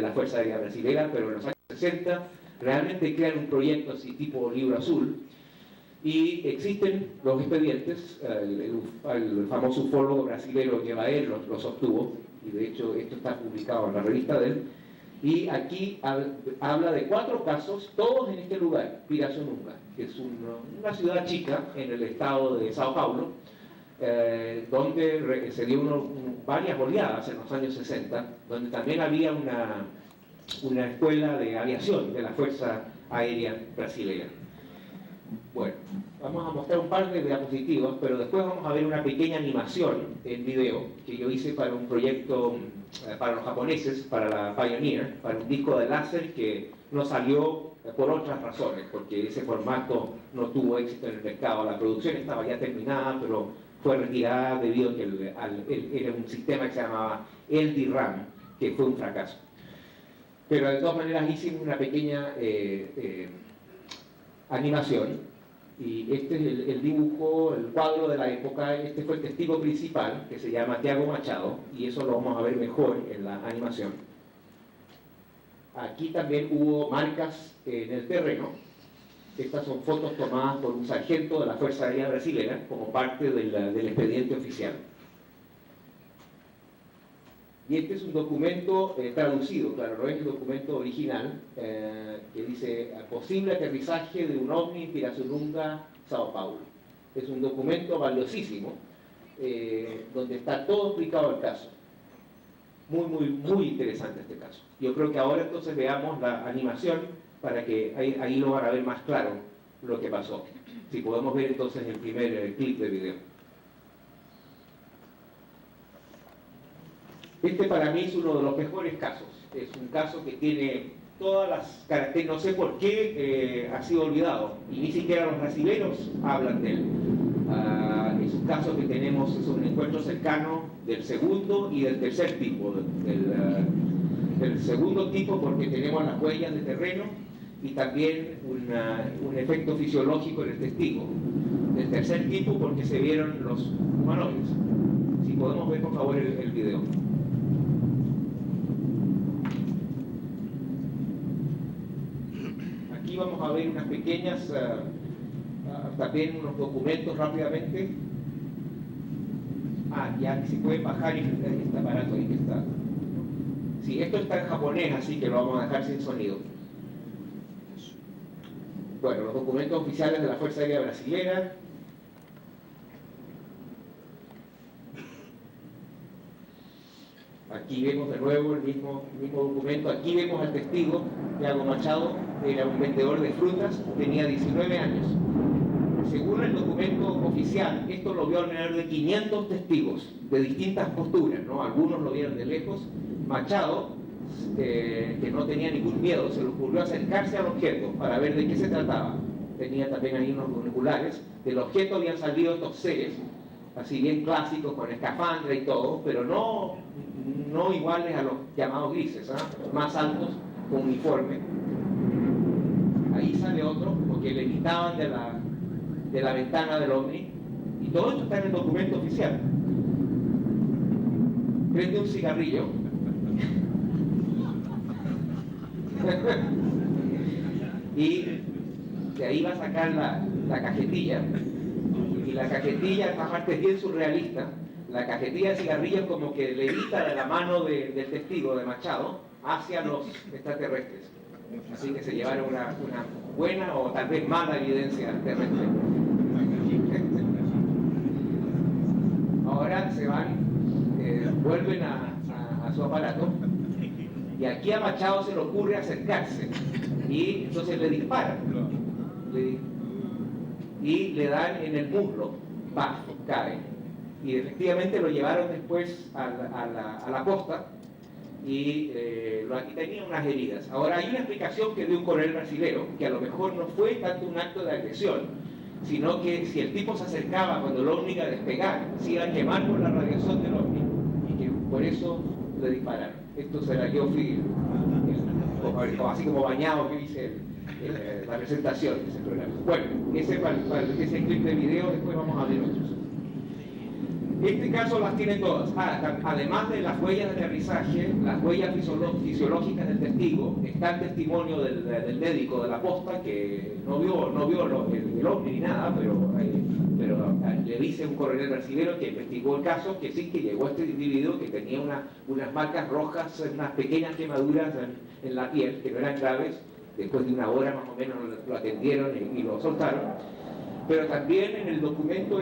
la Fuerza Aérea Brasilera, pero en los años 60 realmente crean un proyecto así tipo libro azul. Y existen los expedientes, el famoso ufólogo brasileño Gevaer los obtuvo, y de hecho esto está publicado en la revista de él, y aquí habla de 4 casos, todos en este lugar, Pirassununga, que es una ciudad chica en el estado de Sao Paulo, donde se dio varias oleadas en los años 60, donde también había una escuela de aviación de la Fuerza Aérea Brasileña. Bueno, vamos a mostrar un par de diapositivas, pero después vamos a ver una pequeña animación en video que yo hice para un proyecto para los japoneses, para la Pioneer, para un disco de láser que no salió por otras razones, porque ese formato no tuvo éxito en el mercado. La producción estaba ya terminada, pero fue retirada debido a que era un sistema que se llamaba LD-RAM, que fue un fracaso. Pero de todas maneras hicimos una pequeña animación, y este es el dibujo, el cuadro de la época. Este fue el testigo principal, que se llama Thiago Machado, y eso lo vamos a ver mejor en la animación. Aquí también hubo marcas en el terreno. Estas son fotos tomadas por un sargento de la Fuerza Aérea Brasilera como parte del expediente oficial. Y este es un documento traducido, claro, no es el documento original, que dice posible aterrizaje de un ovni en Pirassununga, Sao Paulo. Es un documento valiosísimo, donde está todo explicado el caso. Muy interesante este caso. Yo creo que ahora entonces veamos la animación para que ahí lo van a ver más claro lo que pasó. Si podemos ver entonces el primer clip de video. Este para mí es uno de los mejores casos. Es un caso que tiene todas las características, no sé por qué ha sido olvidado, y ni siquiera los brasileños hablan de él. Es un caso que tenemos, es un encuentro cercano del segundo y del tercer tipo. Del segundo tipo porque tenemos las huellas de terreno y también un efecto fisiológico en el testigo. Del tercer tipo porque se vieron los humanoides. Si podemos ver por favor el video. Aquí vamos a ver unas pequeñas, también unos documentos rápidamente. Ya si pueden bajar este aparato ahí que está. Sí, esto está en japonés, así que lo vamos a dejar sin sonido. Bueno, los documentos oficiales de la Fuerza Aérea Brasilera. Aquí vemos de nuevo el mismo documento. Aquí vemos al testigo, Thiago Machado, era un vendedor de frutas, tenía 19 años. Según el documento oficial, esto lo vio alrededor de 500 testigos de distintas posturas, ¿no? Algunos lo vieron de lejos. Machado, que no tenía ningún miedo, se le ocurrió acercarse al objeto para ver de qué se trataba. Tenía también ahí unos binoculares. Del objeto habían salido estos seres, así bien clásicos, con escafandra y todo, pero no iguales a los llamados grises, más altos, con uniforme. Ahí sale otro, porque le quitaban de la ventana del ovni, y todo esto está en el documento oficial. Prende un cigarrillo. Y de ahí va a sacar la cajetilla, y la cajetilla, esta parte es bien surrealista. La cajetilla de cigarrillos como que levita de la mano del testigo, de Machado, hacia los extraterrestres. Así que se llevaron una buena o tal vez mala evidencia terrestre. Ahora se van, vuelven a su aparato, y aquí a Machado se le ocurre acercarse, y entonces le disparan. Y le dan en el muslo, cae. Y efectivamente lo llevaron después a la posta, y aquí tenía unas heridas. Ahora hay una explicación que dio un coronel brasilero, que a lo mejor no fue tanto un acto de agresión, sino que si el tipo se acercaba cuando el ovni iba a despegar, se iba a quemar por la radiación del ovni, y que por eso le dispararon. Esto será yo fui así como bañado que hice la presentación de ese programa. Bueno, ese clip de video, después vamos a ver otros. Este caso las tiene todas. Además de las huellas de aterrizaje, las huellas fisiológicas del testigo, está el testimonio del médico de la posta que no vio el ovni ni nada, pero le dice un coronel brasilero que investigó el caso que sí, que llegó este individuo que tenía unas marcas rojas, unas pequeñas quemaduras en la piel, que no eran graves. Después de una hora más o menos lo atendieron y lo soltaron. Pero también en el documento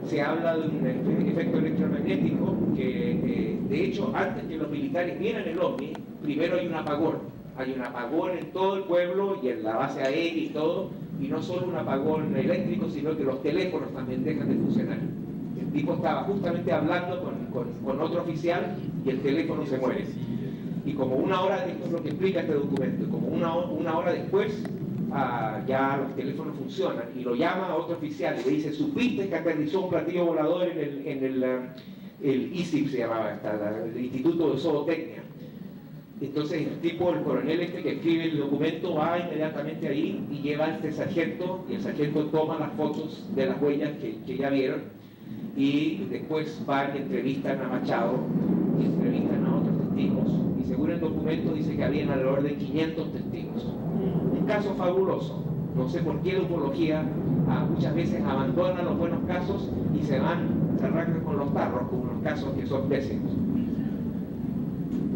se habla de un efecto electromagnético que, de hecho, antes que los militares vieran el ovni, primero hay un apagón. Hay un apagón en todo el pueblo y en la base aérea y todo, y no solo un apagón eléctrico, sino que los teléfonos también dejan de funcionar. El tipo estaba justamente hablando con otro oficial y el teléfono se muere. Y como una hora, esto es lo que explica este documento, como una hora después ya los teléfonos funcionan y lo llama a otro oficial y le dice: ¿supiste que aterrizó un platillo volador en el ISIP, se llamaba el Instituto de Zootecnia? Entonces el coronel que escribe el documento va inmediatamente ahí y lleva a este sargento, y el sargento toma las fotos de las huellas que ya vieron, y después van y entrevistan a Machado y entrevistan a otros testigos, y según el documento dice que habían alrededor de 500 testigos. Un caso fabuloso. No sé por qué la ufología muchas veces abandona los buenos casos y se arrancan con los tarros, con unos casos que son pésimos.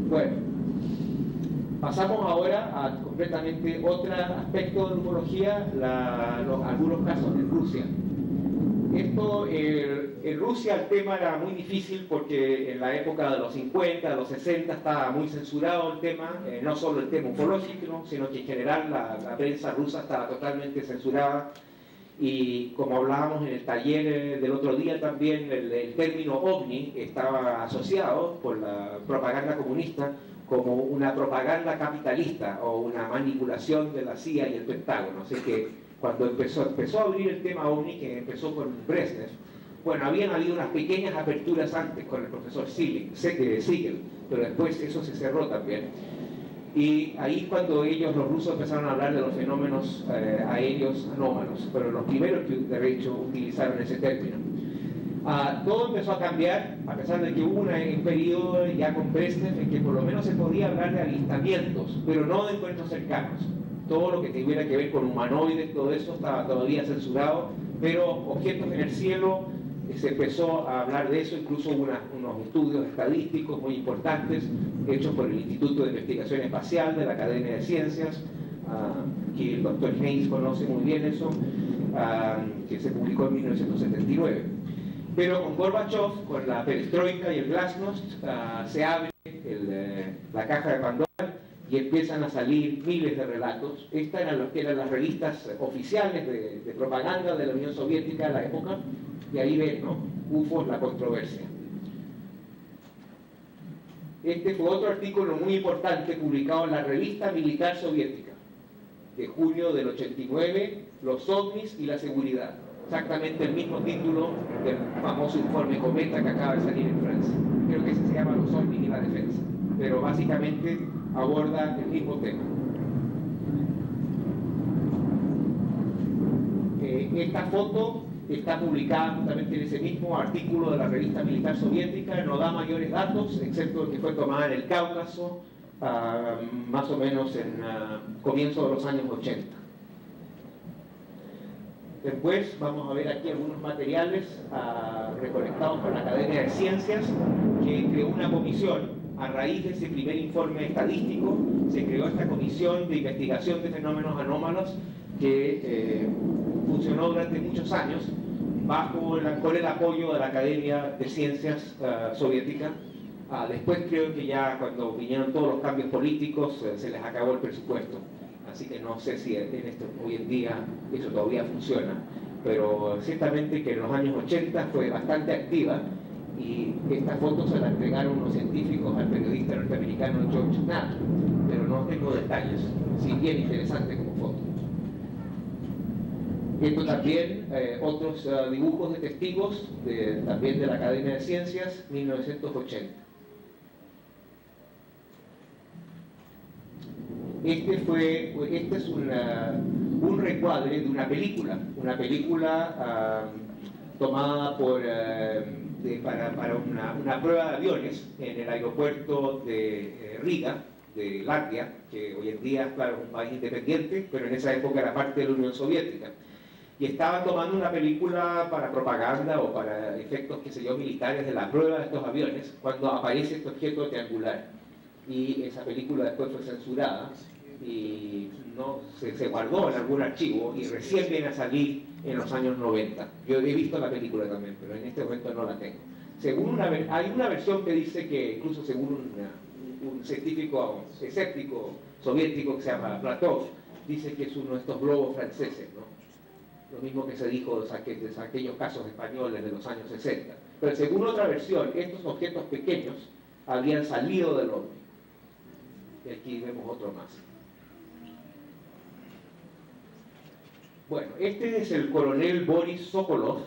Bueno, pasamos ahora a completamente otro aspecto de la ufología, algunos casos en Rusia. En Rusia el tema era muy difícil porque en la época de los 50, de los 60 estaba muy censurado el tema, no solo el tema ufológico, sino que en general la prensa rusa estaba totalmente censurada. Y como hablábamos en el taller del otro día también, el término ovni estaba asociado por la propaganda comunista como una propaganda capitalista o una manipulación de la CIA y el Pentágono. Así que cuando empezó a abrir el tema ovni, que empezó con Brezhnev, bueno, habían habido unas pequeñas aperturas antes con el profesor Siegel, pero después eso se cerró también. Y ahí cuando los rusos empezaron a hablar de los fenómenos aéreos anómalos, pero los primeros que de hecho utilizaron ese término. Todo empezó a cambiar, a pesar de que hubo un periodo ya con Brezhnev en que por lo menos se podía hablar de avistamientos, pero no de encuentros cercanos. Todo lo que tuviera que ver con humanoides, todo eso estaba todavía censurado, pero objetos en el cielo, se empezó a hablar de eso. Incluso hubo unos estudios estadísticos muy importantes hechos por el Instituto de Investigación Espacial de la Academia de Ciencias, que el doctor Haynes conoce muy bien eso, que se publicó en 1979. Pero con Gorbachev, con la perestroika y el glasnost, se abre la caja de Pandora y empiezan a salir miles de relatos. Estas eran los que eran las revistas oficiales de propaganda de la Unión Soviética de la época, y ahí ven, ¿no? UFOs, la controversia. Este fue otro artículo muy importante publicado en la Revista Militar Soviética, de junio del 89, los ovnis y la seguridad. Exactamente el mismo título del famoso informe Cometa que acaba de salir en Francia. Creo que ese se llama Los ovnis y la defensa, pero básicamente aborda el mismo tema. Esta foto está publicada justamente en ese mismo artículo de la Revista Militar Soviética. No da mayores datos, excepto que fue tomada en el Cáucaso, más o menos en comienzo de los años 80. Después vamos a ver aquí algunos materiales recolectados por la Academia de Ciencias, que creó una comisión. A raíz de ese primer informe estadístico, se creó esta comisión de investigación de fenómenos anómalos que funcionó durante muchos años con el apoyo de la Academia de Ciencias Soviética. Después creo que ya cuando vinieron todos los cambios políticos se les acabó el presupuesto. Así que no sé si hoy en día eso todavía funciona, pero ciertamente que en los años 80 fue bastante activa, y esta foto se la entregaron unos científicos al periodista norteamericano George Knapp, pero no tengo detalles, sí, bien interesante como foto. Esto también, otros dibujos de testigos, también de la Academia de Ciencias, 1980. Este es un recuadre de una película tomada para una prueba de aviones en el aeropuerto de Riga, de Latvia, que hoy en día, claro, es un país independiente, pero en esa época era parte de la Unión Soviética. Y estaban tomando una película para propaganda o para efectos, qué sé yo, militares de la prueba de estos aviones, cuando aparece este objeto triangular. Y esa película después fue censurada y no se guardó en algún archivo, y recién viene a salir en los años 90. Yo he visto la película también, pero en este momento no la tengo. Hay una versión que dice que, incluso según un científico escéptico soviético que se llama Platov, dice que es uno de estos globos franceses, ¿no? Lo mismo que se dijo de aquellos casos españoles de los años 60. Pero según otra versión, estos objetos pequeños habían salido del ovni. Y aquí vemos otro más. Bueno, este es el coronel Boris Sokolov,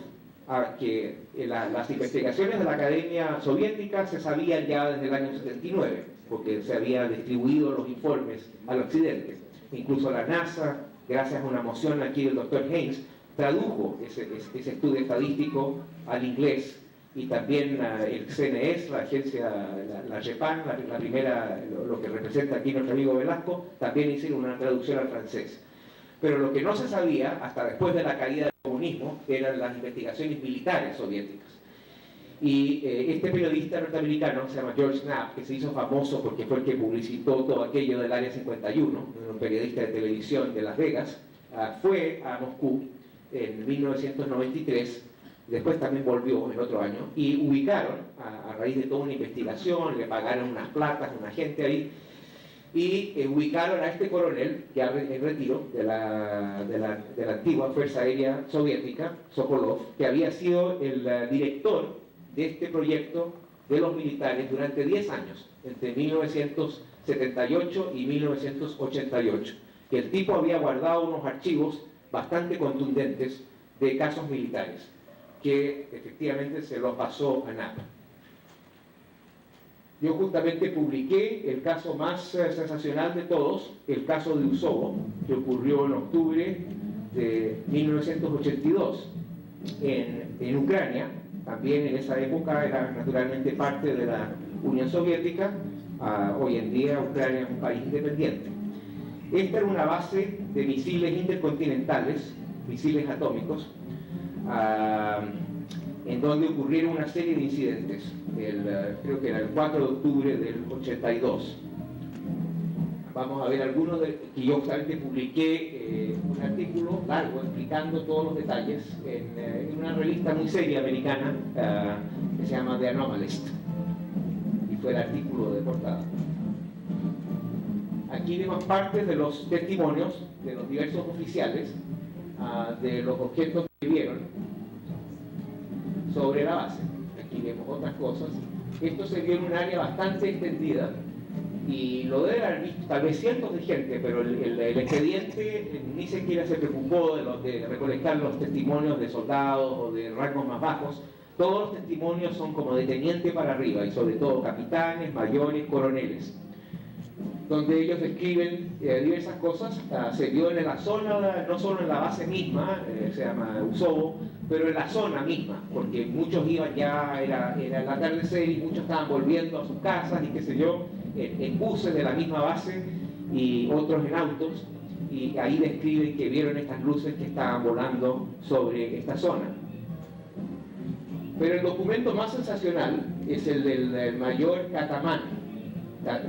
que las investigaciones de la Academia Soviética se sabían ya desde el año 79, porque se habían distribuido los informes al occidente. Incluso la NASA, gracias a una moción aquí del doctor Haynes, tradujo ese estudio estadístico al inglés, y también el CNES, la agencia, la REPAN, la primera, lo que representa aquí nuestro amigo Velasco, también hicieron una traducción al francés. Pero lo que no se sabía, hasta después de la caída del comunismo, eran las investigaciones militares soviéticas. Y este periodista norteamericano, se llama George Knapp, que se hizo famoso porque fue el que publicitó todo aquello del Área 51, un periodista de televisión de Las Vegas, fue a Moscú en 1993, después también volvió el otro año, y ubicaron, a raíz de toda una investigación, le pagaron unas platas a una gente ahí, y ubicaron a este coronel, ya en retiro, de la antigua Fuerza Aérea Soviética, Sokolov, que había sido el director de este proyecto de los militares durante 10 años, entre 1978 y 1988, que el tipo había guardado unos archivos bastante contundentes de casos militares, que efectivamente se los pasó a Knapp. Yo justamente publiqué el caso más sensacional de todos, el caso de Usovo, que ocurrió en octubre de 1982 en Ucrania. También en esa época era naturalmente parte de la Unión Soviética. Hoy en día Ucrania es un país independiente. Esta era una base de misiles intercontinentales, misiles atómicos, en donde ocurrieron una serie de incidentes. Creo que era el 4 de octubre del 82. Vamos a ver algunos que yo justamente publiqué un artículo largo explicando todos los detalles en una revista muy seria americana que se llama The Anomalist, y fue el artículo de portada. Aquí vemos partes de los testimonios de los diversos oficiales de los objetos que vieron sobre la base. Aquí vemos otras cosas. Esto se vio en un área bastante extendida y lo deben haber visto tal vez cientos de gente, pero el expediente ni siquiera se preocupó de recolectar los testimonios de soldados o de rangos más bajos. Todos los testimonios son como de teniente para arriba, y sobre todo capitanes, mayores, coroneles, donde ellos describen diversas cosas. Se vio en la zona, no solo en la base misma, se llama Usovo, pero en la zona misma, porque muchos iban ya, era el atardecer, y muchos estaban volviendo a sus casas y qué sé yo, en buses de la misma base y otros en autos, y ahí describen que vieron estas luces que estaban volando sobre esta zona. Pero el documento más sensacional es el del mayor Kataman,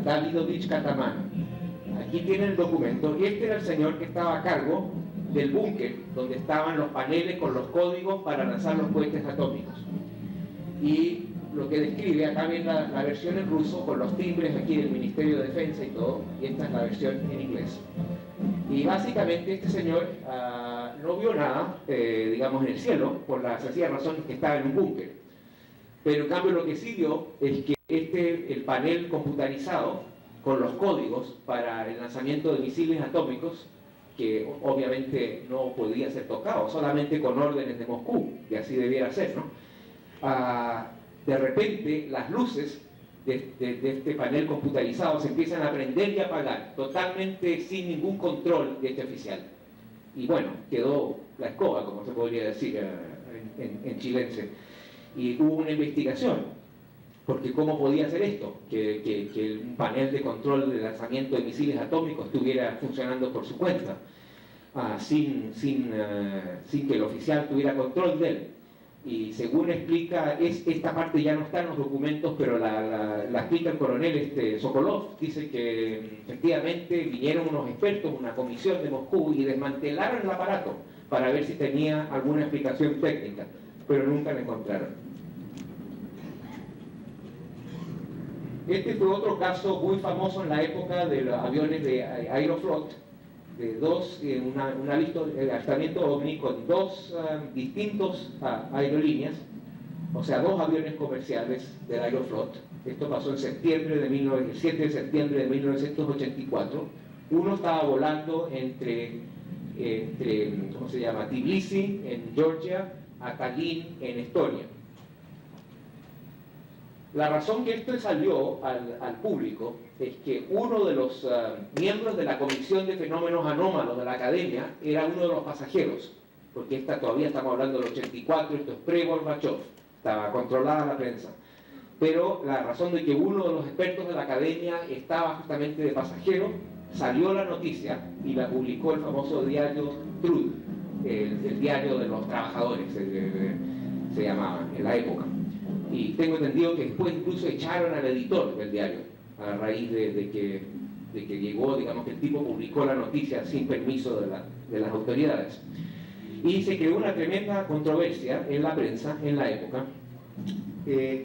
Davidovich Kataman. Aquí tienen el documento, y este era el señor que estaba a cargo del búnker donde estaban los paneles con los códigos para lanzar los cohetes atómicos. Y lo que describe, acá ven la versión en ruso con los timbres aquí del Ministerio de Defensa y todo, y esta es la versión en inglés. Y básicamente este señor no vio nada, digamos, en el cielo, por las sencillas razones que estaba en un búnker. Pero en cambio lo que sí vio es que el panel computarizado con los códigos para el lanzamiento de misiles atómicos, que obviamente no podía ser tocado, solamente con órdenes de Moscú, que así debiera ser, ¿no? De repente las luces de este panel computarizado se empiezan a prender y apagar, totalmente sin ningún control de este oficial. Y bueno, quedó la escoba, como se podría decir en chilense. Y hubo una investigación, porque ¿cómo podía hacer esto? Que un panel de control de lanzamiento de misiles atómicos estuviera funcionando por su cuenta, sin que el oficial tuviera control de él. Y según explica, esta parte ya no está en los documentos, pero la explica el coronel Sokolov. Dice que efectivamente vinieron unos expertos, una comisión de Moscú, y desmantelaron el aparato para ver si tenía alguna explicación técnica, pero nunca la encontraron. Este fue otro caso muy famoso en la época de los aviones de Aeroflot, de un avistamiento ovni con dos distintos aerolíneas, o sea, dos aviones comerciales del Aeroflot. Esto pasó el 7 de septiembre de 1984. Uno estaba volando entre entre, ¿cómo se llama?, Tbilisi en Georgia a Tallinn en Estonia. La razón que esto salió al público es que uno de los miembros de la Comisión de Fenómenos Anómalos de la Academia era uno de los pasajeros, porque todavía estamos hablando del 84, esto es pre-Gorbachev, estaba controlada la prensa. Pero la razón de que uno de los expertos de la Academia estaba justamente de pasajero, salió la noticia y la publicó el famoso diario Trud, el diario de los trabajadores, se llamaba en la época. Y tengo entendido que después incluso echaron al editor del diario, a raíz de que llegó, digamos, que el tipo publicó la noticia sin permiso de las autoridades. Y se creó una tremenda controversia en la prensa en la época,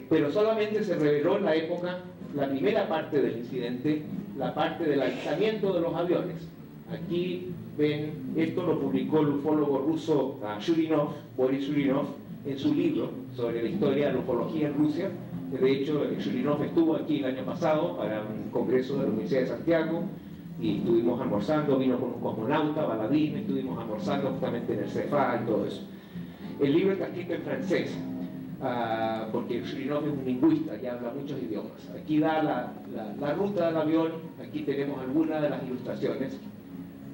pero solamente se reveló en la época la primera parte del incidente, la parte del alistamiento de los aviones. Aquí ven, esto lo publicó el ufólogo ruso Shurinov, Boris Shurinov, en su libro sobre la historia de la ufología en Rusia. De hecho, Shurinov estuvo aquí el año pasado para un congreso de la Universidad de Santiago y estuvimos almorzando, vino con un cosmonauta, Baladín, estuvimos almorzando justamente en el CEFA y todo eso. El libro está escrito en francés, porque Shurinov es un lingüista y habla muchos idiomas. Aquí da la ruta del avión, aquí tenemos algunas de las ilustraciones.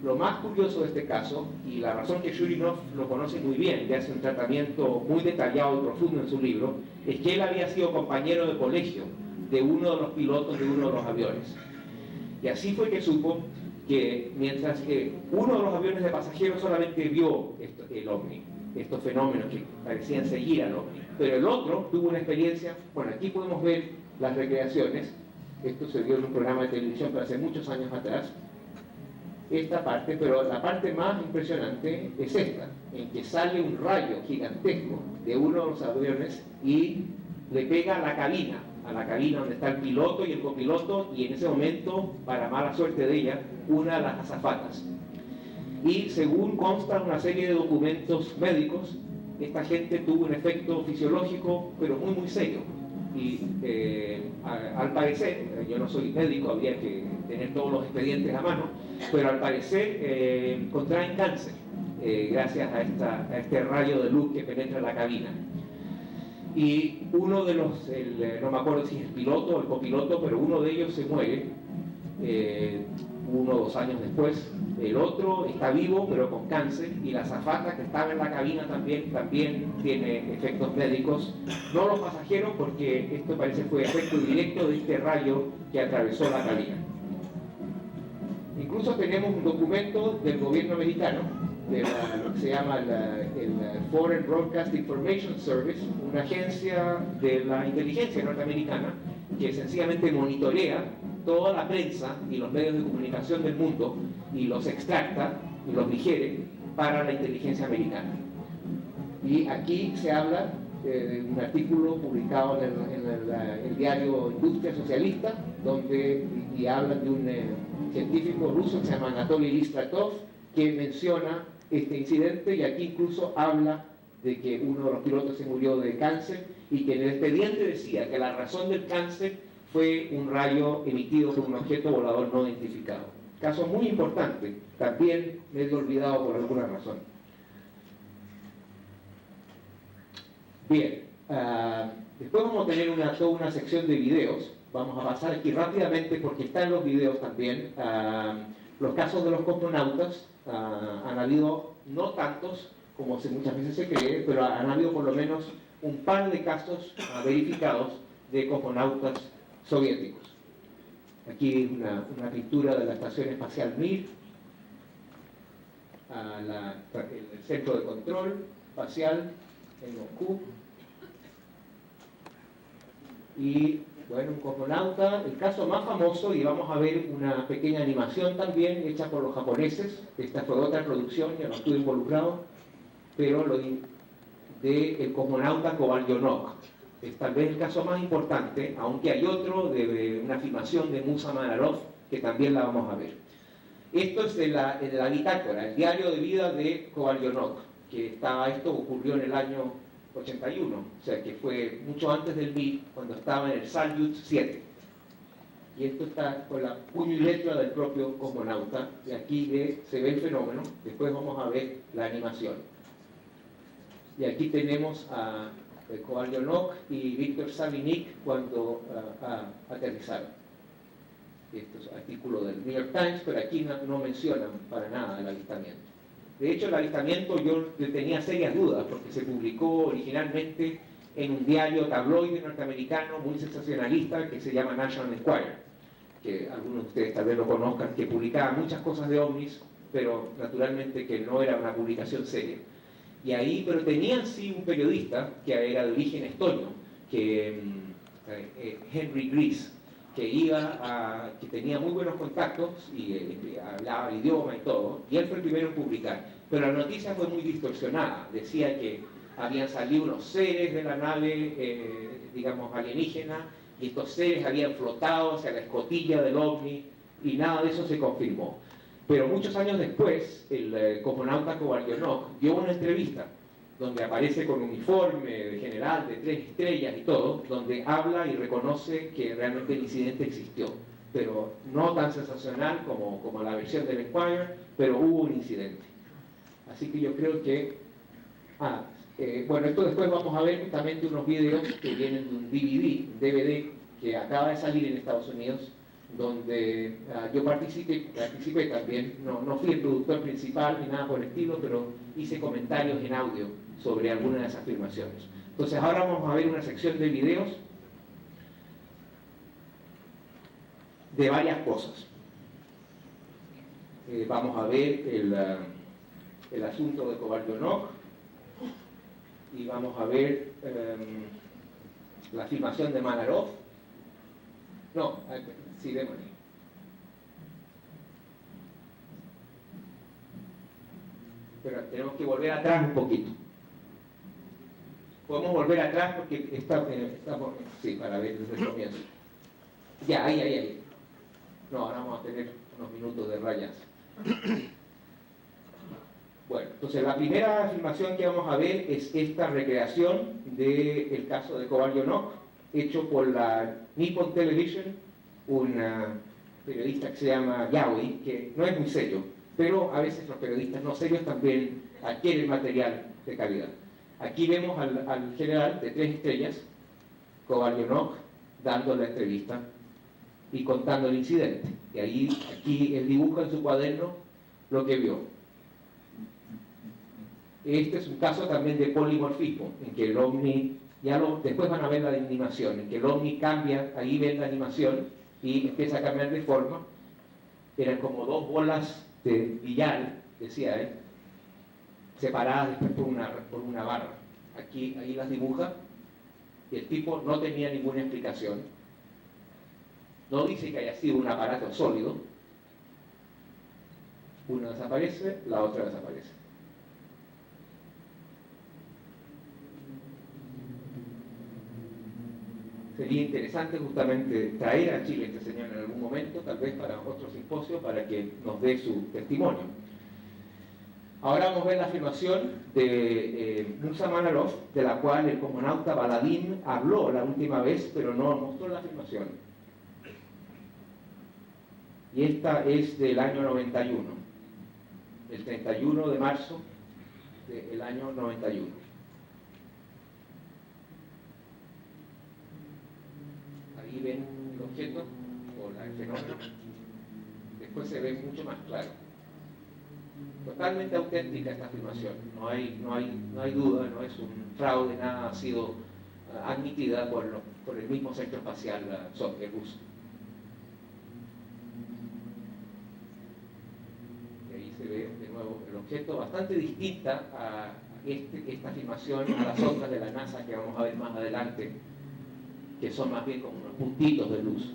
Lo más curioso de este caso, y la razón que Shurinov lo conoce muy bien, que hace un tratamiento muy detallado y profundo en su libro, es que él había sido compañero de colegio de uno de los pilotos de uno de los aviones. Y así fue que supo que mientras que uno de los aviones de pasajeros solamente vio el ovni, estos fenómenos que parecían seguir al ovni, pero el otro tuvo una experiencia. Bueno, aquí podemos ver las recreaciones. Esto se vio en un programa de televisión pero hace muchos años atrás, esta parte, pero la parte más impresionante es esta, en que sale un rayo gigantesco de uno de los aviones y le pega a la cabina donde está el piloto y el copiloto, y en ese momento, para mala suerte de ella, una de las azafatas. Y según consta una serie de documentos médicos, esta gente tuvo un efecto fisiológico, pero muy muy serio. Y al parecer, yo no soy médico, habría que tener todos los expedientes a mano, pero al parecer contraen cáncer gracias a este rayo de luz que penetra la cabina. Y uno de los, no me acuerdo si es el piloto o el copiloto, pero uno de ellos se muere 1 o 2 años después. El otro está vivo pero con cáncer, y la azafata que estaba en la cabina también tiene efectos médicos. No los pasajeros, porque esto parece fue efecto directo de este rayo que atravesó la cabina. Incluso tenemos un documento del gobierno americano, de lo que se llama el Foreign Broadcast Information Service, una agencia de la inteligencia norteamericana que sencillamente monitorea toda la prensa y los medios de comunicación del mundo y los extracta y los digiere para la inteligencia americana. Y aquí se habla de un artículo publicado en el diario Industria Socialista, donde hablan de un científico ruso que se llama Anatoly Listratov, que menciona este incidente, y aquí incluso habla de que uno de los pilotos se murió de cáncer, y que en el expediente decía que la razón del cáncer fue un rayo emitido por un objeto volador no identificado. Caso muy importante, también medio olvidado por alguna razón. Bien, después vamos a tener toda una sección de videos. Vamos a pasar aquí rápidamente porque están los videos también. Los casos de los cosmonautas, han habido no tantos como muchas veces se cree, pero han habido por lo menos un par de casos verificados de cosmonautas soviéticos. Aquí una pintura de la Estación Espacial Mir, el centro de control espacial en Moscú. Y bueno, un cosmonauta, el caso más famoso, y vamos a ver una pequeña animación también hecha por los japoneses. Esta fue otra producción, ya no estuve involucrado, pero del cosmonauta Kovalyonok. Es tal vez el caso más importante, aunque hay otro de una filmación de Musa Manarov, que también la vamos a ver. Esto es de la bitácora, el diario de vida de Kovalyonok, que esto ocurrió en el año 81, o sea que fue mucho antes del Mir, cuando estaba en el Salyut 7. Y esto está con la puño y letra del propio cosmonauta, y aquí se ve el fenómeno. Después vamos a ver la animación. Y aquí tenemos a Kovalyonok y Víctor Savinik cuando aterrizaron. Esto es artículo del New York Times, pero aquí no mencionan para nada el avistamiento. De hecho, el avistamiento yo tenía serias dudas, porque se publicó originalmente en un diario tabloide norteamericano muy sensacionalista que se llama National Enquirer, que algunos de ustedes tal vez lo conozcan, que publicaba muchas cosas de ovnis, pero naturalmente que no era una publicación seria. Y ahí, pero tenían sí un periodista que era de origen estonio, Henry Gries, que tenía muy buenos contactos y hablaba el idioma y todo, y él fue el primero en publicar. Pero la noticia fue muy distorsionada. Decía que habían salido unos seres de la nave, digamos, alienígena, y estos seres habían flotado hacia la escotilla del ovni, y nada de eso se confirmó. Pero muchos años después, el cosmonauta Kovalyonok dio una entrevista donde aparece con uniforme de general de 3 estrellas y todo, donde habla y reconoce que realmente el incidente existió, pero no tan sensacional como la versión del Enquirer, pero hubo un incidente. Así que yo creo que... bueno, esto después vamos a ver justamente unos videos que vienen de un DVD que acaba de salir en Estados Unidos, donde yo participé también, no fui el productor principal ni nada por el estilo, pero hice comentarios en audio sobre algunas de esas afirmaciones. Entonces ahora vamos a ver una sección de videos de varias cosas. Vamos a ver el asunto de Kovalyonok y vamos a ver la afirmación de Manarov. No, sí, démosle. Pero tenemos que volver atrás un poquito. Podemos volver atrás porque estamos, sí, para ver desde el comienzo. Ya, ahí. No, ahora vamos a tener unos minutos de rayas. Bueno, entonces la primera afirmación que vamos a ver es esta recreación del caso de Kovalyonok, hecho por la Nippon Television, un periodista que se llama Yaoi, que no es muy serio, pero a veces los periodistas no serios también adquieren material de calidad. Aquí vemos al general de 3 estrellas, Kovalyonok, dando la entrevista y contando el incidente. Y aquí él dibuja en su cuaderno lo que vio. Este es un caso también de polimorfismo, en que el ovni, después van a ver la animación, en que el ovni cambia, ahí ven la animación y empieza a cambiar de forma. Eran como 2 bolas de billar, decía él, separadas después por una barra. Ahí las dibuja, y el tipo no tenía ninguna explicación. No dice que haya sido un aparato sólido. Una desaparece, la otra desaparece. Sería interesante justamente traer a Chile este señor en algún momento, tal vez para otro simposio, para que nos dé su testimonio. Ahora vamos a ver la afirmación de Musa Manarov, de la cual el cosmonauta Baladín habló la última vez, pero no mostró la afirmación. Y esta es del año 91, el 31 de marzo del año 91. Ahí ven el objeto o el fenómeno. Después se ve mucho más claro. Totalmente auténtica esta afirmación, no hay duda, no es un fraude, nada ha sido admitida por el mismo centro espacial ruso. Y ahí se ve de nuevo el objeto, bastante distinta a esta afirmación a las otras de la NASA que vamos a ver más adelante, que son más bien como unos puntitos de luz.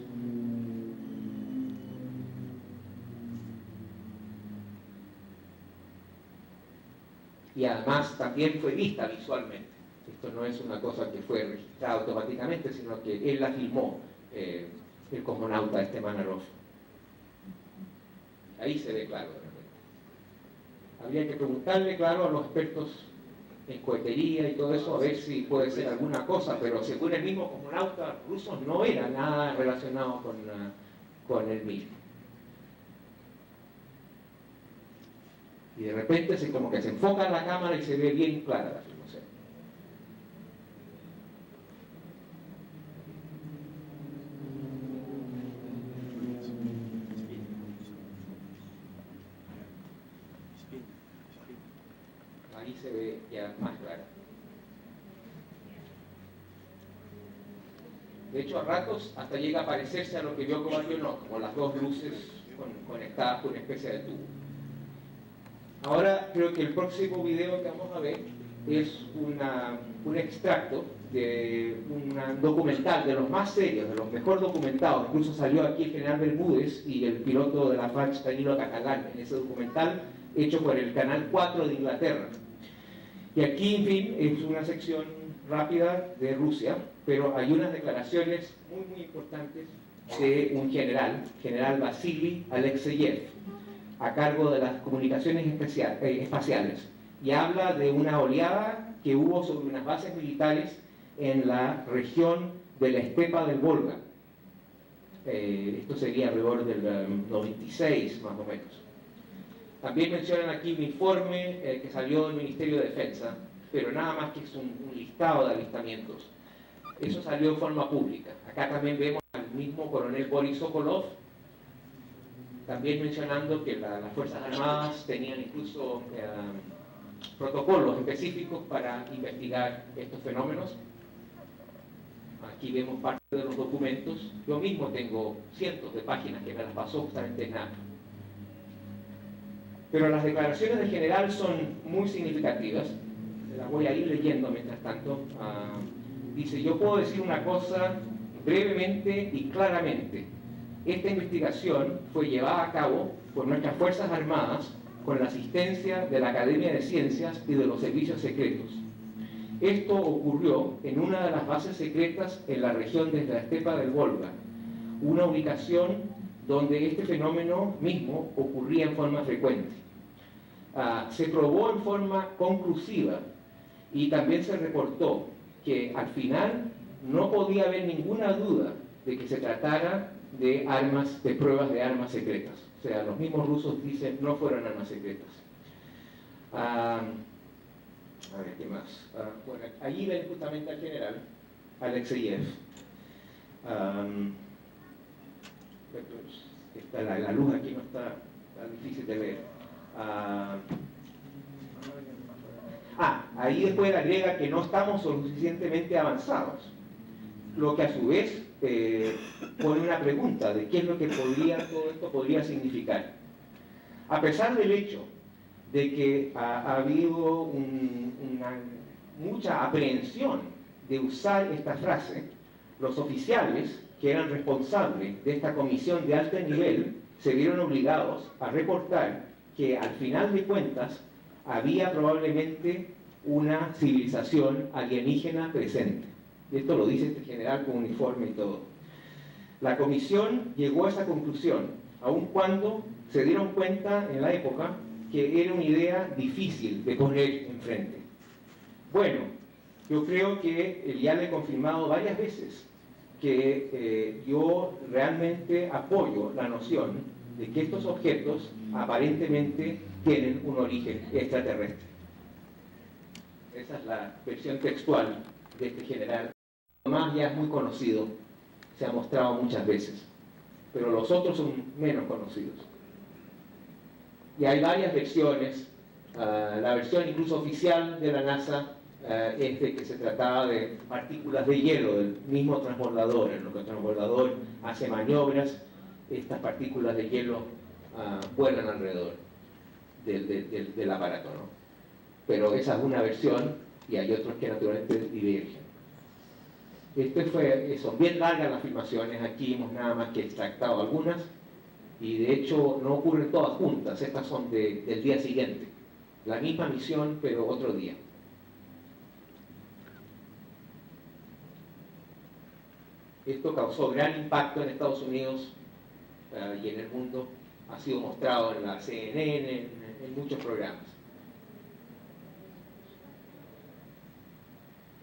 Y además también fue vista visualmente. Esto no es una cosa que fue registrada automáticamente, sino que él la filmó, el cosmonauta Manarov. Ahí se ve claro, de repente. Habría que preguntarle, claro, a los expertos en cohetería y todo eso, a ver si puede ser alguna cosa, pero según el mismo cosmonauta ruso no era nada relacionado con el mismo. Y de repente como que se enfoca en la cámara y se ve bien clara la filmación. Ahí se ve ya más clara. De hecho, a ratos hasta llega a parecerse a lo que vio Kovalyonok, como las dos luces conectadas por una especie de tubo. Ahora creo que el próximo video que vamos a ver es un extracto de un documental de los más serios, de los mejor documentados. Incluso salió aquí el general Bermúdez y el piloto de la FACH, Danilo Catalán, en ese documental hecho por el Canal 4 de Inglaterra. Y aquí, en fin, es una sección rápida de Rusia, pero hay unas declaraciones muy importantes de un general Vasily Alexeyev, a cargo de las comunicaciones espaciales, y habla de una oleada que hubo sobre unas bases militares en la región de la estepa del Volga. Esto sería alrededor del 96, más o menos. También mencionan aquí un informe que salió del Ministerio de Defensa, pero nada más que es un listado de avistamientos. Eso salió de forma pública. Acá también vemos al mismo coronel Boris Sokolov, también mencionando que las Fuerzas Armadas tenían incluso protocolos específicos para investigar estos fenómenos. Aquí vemos parte de los documentos. Yo mismo tengo cientos de páginas que me las pasó justamente en NATO. Pero las declaraciones del general son muy significativas. Las voy a ir leyendo mientras tanto. Dice: yo puedo decir una cosa brevemente y claramente. Esta investigación fue llevada a cabo por nuestras Fuerzas Armadas con la asistencia de la Academia de Ciencias y de los servicios secretos. Esto ocurrió en una de las bases secretas en la región de la estepa del Volga, una ubicación donde este fenómeno mismo ocurría en forma frecuente. Se probó en forma conclusiva y también se reportó que al final no podía haber ninguna duda de que se tratara de pruebas de armas secretas. O sea, los mismos rusos dicen no fueron armas secretas. A ver, ¿qué más? Bueno, allí ven justamente al general Alexeyev. La luz aquí no está tan difícil de ver. Ahí después agrega que no estamos suficientemente avanzados, lo que a su vez pone una pregunta de qué es lo que todo esto podría significar. A pesar del hecho de que ha habido mucha aprehensión de usar esta frase, los oficiales que eran responsables de esta comisión de alto nivel se vieron obligados a reportar que al final de cuentas había probablemente una civilización alienígena presente. Y esto lo dice este general con uniforme y todo. La comisión llegó a esa conclusión, aun cuando se dieron cuenta en la época que era una idea difícil de poner enfrente. Bueno, yo creo que ya le he confirmado varias veces que yo realmente apoyo la noción de que estos objetos aparentemente tienen un origen extraterrestre. Esa es la versión textual de este general. Además ya es muy conocido, se ha mostrado muchas veces, pero los otros son menos conocidos. Y hay varias versiones. La versión incluso oficial de la NASA es de que se trataba de partículas de hielo del mismo transbordador. En lo que el transbordador hace maniobras, estas partículas de hielo vuelan alrededor del aparato, ¿no? Pero esa es una versión y hay otros que naturalmente divergen. Son bien largas las filmaciones, aquí hemos nada más que extractado algunas y de hecho no ocurren todas juntas, estas son del día siguiente. La misma misión, pero otro día. Esto causó gran impacto en Estados Unidos y en el mundo. Ha sido mostrado en la CNN, en muchos programas.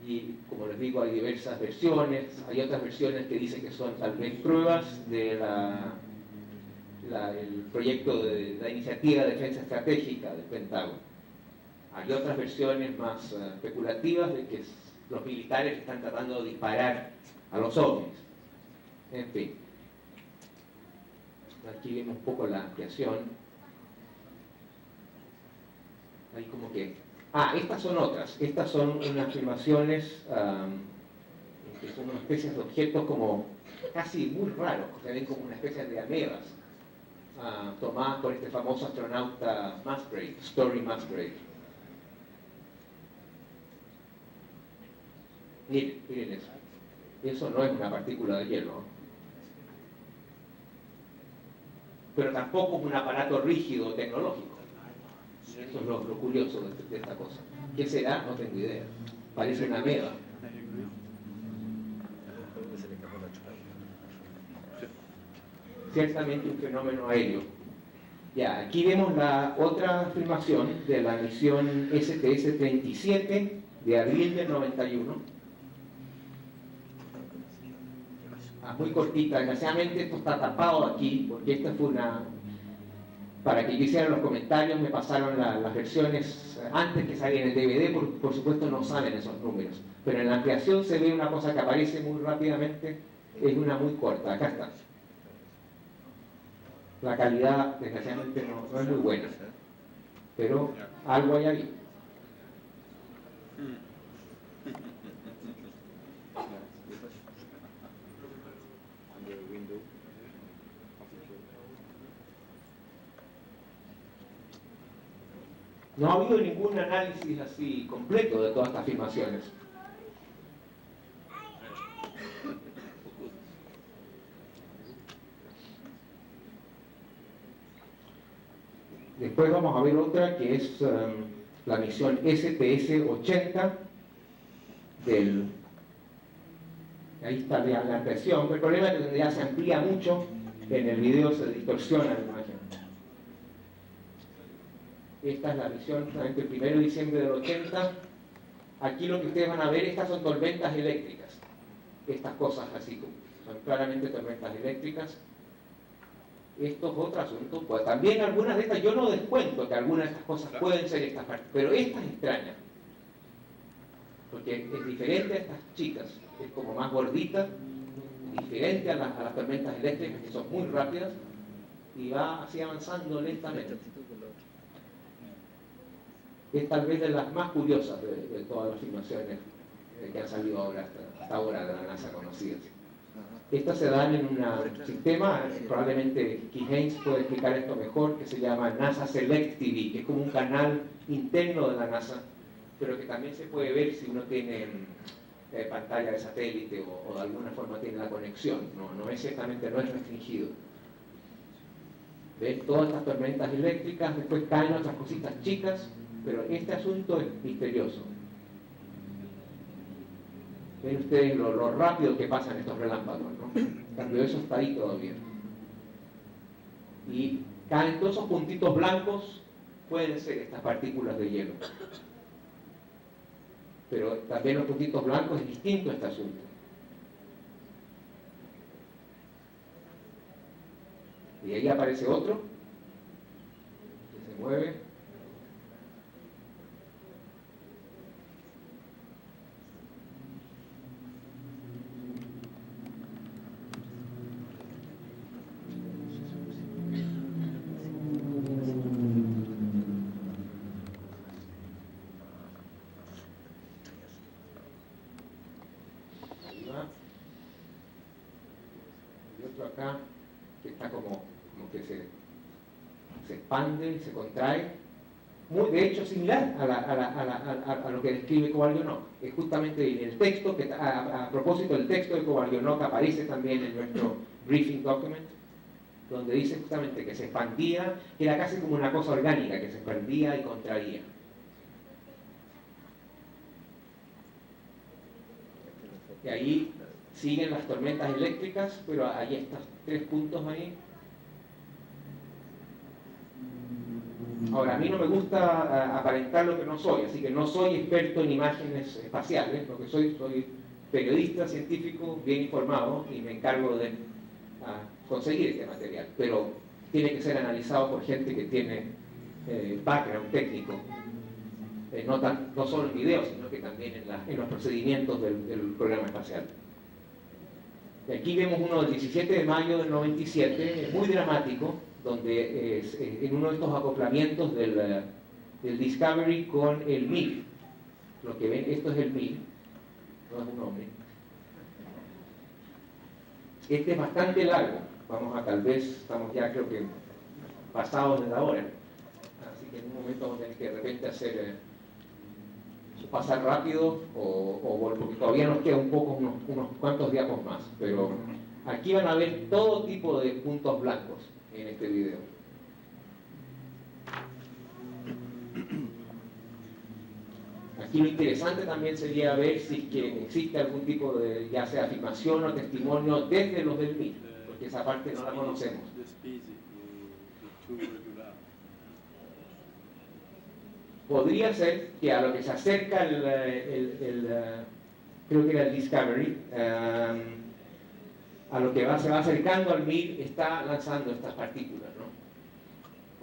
Y como les digo, hay diversas versiones. Hay otras versiones que dicen que son tal vez pruebas de el proyecto de la iniciativa de defensa estratégica del Pentágono. Hay otras versiones más especulativas de que los militares están tratando de disparar a los ovnis. En fin. Aquí vemos un poco la ampliación. Ahí como que... estas son otras. Estas son unas filmaciones que son una especie de objetos como casi muy raros, que se ven como una especie de amebas, tomadas por este famoso astronauta Musgrave, Story Musgrave. Miren eso. Eso no es una partícula de hielo, ¿no? Pero tampoco es un aparato rígido tecnológico. Eso es lo curioso de esta cosa. ¿Qué será? No tengo idea. Parece una ameba. Ciertamente un fenómeno aéreo. Ya, aquí vemos la otra filmación de la misión STS-37 de abril del 91. Muy cortita, desgraciadamente esto está tapado aquí, porque esta fue una... Para que yo hiciera los comentarios me pasaron las versiones antes que saliera en el DVD, por supuesto no salen esos números. Pero en la ampliación se ve una cosa que aparece muy rápidamente, es una muy corta, acá está. La calidad, desgraciadamente, no es muy buena, pero algo hay ahí. No ha habido ningún análisis así completo de todas estas filmaciones. Después vamos a ver otra que es la misión STS-80 del... Ahí está la impresión. El problema es que ya se amplía mucho, en el video se distorsiona la imagen. Esta es la misión justamente el 1 de diciembre del 80. Aquí lo que ustedes van a ver, estas son tormentas eléctricas. Estas cosas así, son claramente tormentas eléctricas. Esto es otro asunto. Pues también algunas de estas, yo no descuento que algunas de estas cosas pueden ser estas partes, pero esta es extraña. Porque es diferente a estas chicas, es como más gordita, diferente a las tormentas eléctricas que son muy rápidas y va así avanzando lentamente. Es tal vez de las más curiosas de todas las filmaciones que han salido ahora hasta ahora de la NASA conocidas. Estas se dan en un sistema, probablemente Keith Haynes puede explicar esto mejor, que se llama NASA Select TV, que es como un canal interno de la NASA, pero que también se puede ver si uno tiene pantalla de satélite o de alguna forma tiene la conexión. No es ciertamente, no es restringido. ¿Ven? Todas estas tormentas eléctricas, después caen otras cositas chicas, pero este asunto es misterioso. Ven ustedes lo rápido que pasan estos relámpagos, ¿no? En cambio, eso está ahí todavía. Y caen todos esos puntitos blancos, pueden ser estas partículas de hielo. Pero también los puntitos blancos es distinto a este asunto. Y ahí aparece otro, que se mueve. Acá, que está como que se expande, se contrae, de hecho similar a lo que describe Kovalyonok. Es justamente el texto, que a propósito del texto de Kovalyonok aparece también en nuestro briefing document, donde dice justamente que se expandía, que era casi como una cosa orgánica, que se expandía y contraía. Y ahí siguen las tormentas eléctricas, pero hay estos 3 puntos ahí. Ahora, a mí no me gusta aparentar lo que no soy, así que no soy experto en imágenes espaciales, lo que soy periodista científico bien informado y me encargo de conseguir este material. Pero tiene que ser analizado por gente que tiene background técnico, no solo en video, sino que también en los procedimientos del programa espacial. Y aquí vemos uno del 17 de mayo del 97, muy dramático, donde en uno de estos acoplamientos del Discovery con el Mir. Lo que ven, esto es el Mir, no es un hombre. Este es bastante largo, tal vez, estamos ya creo que pasados de la hora, así que en un momento vamos a tener que de repente hacer pasar rápido porque todavía nos queda unos cuantos diapos más, pero aquí van a ver todo tipo de puntos blancos en este video. Aquí lo interesante también sería ver si es que existe algún tipo de, ya sea afirmación o testimonio desde los del MIR, porque esa parte no la conocemos. Podría ser que a lo que se acerca creo que era el Discovery, a lo que se va acercando al MIR, está lanzando estas partículas, ¿no?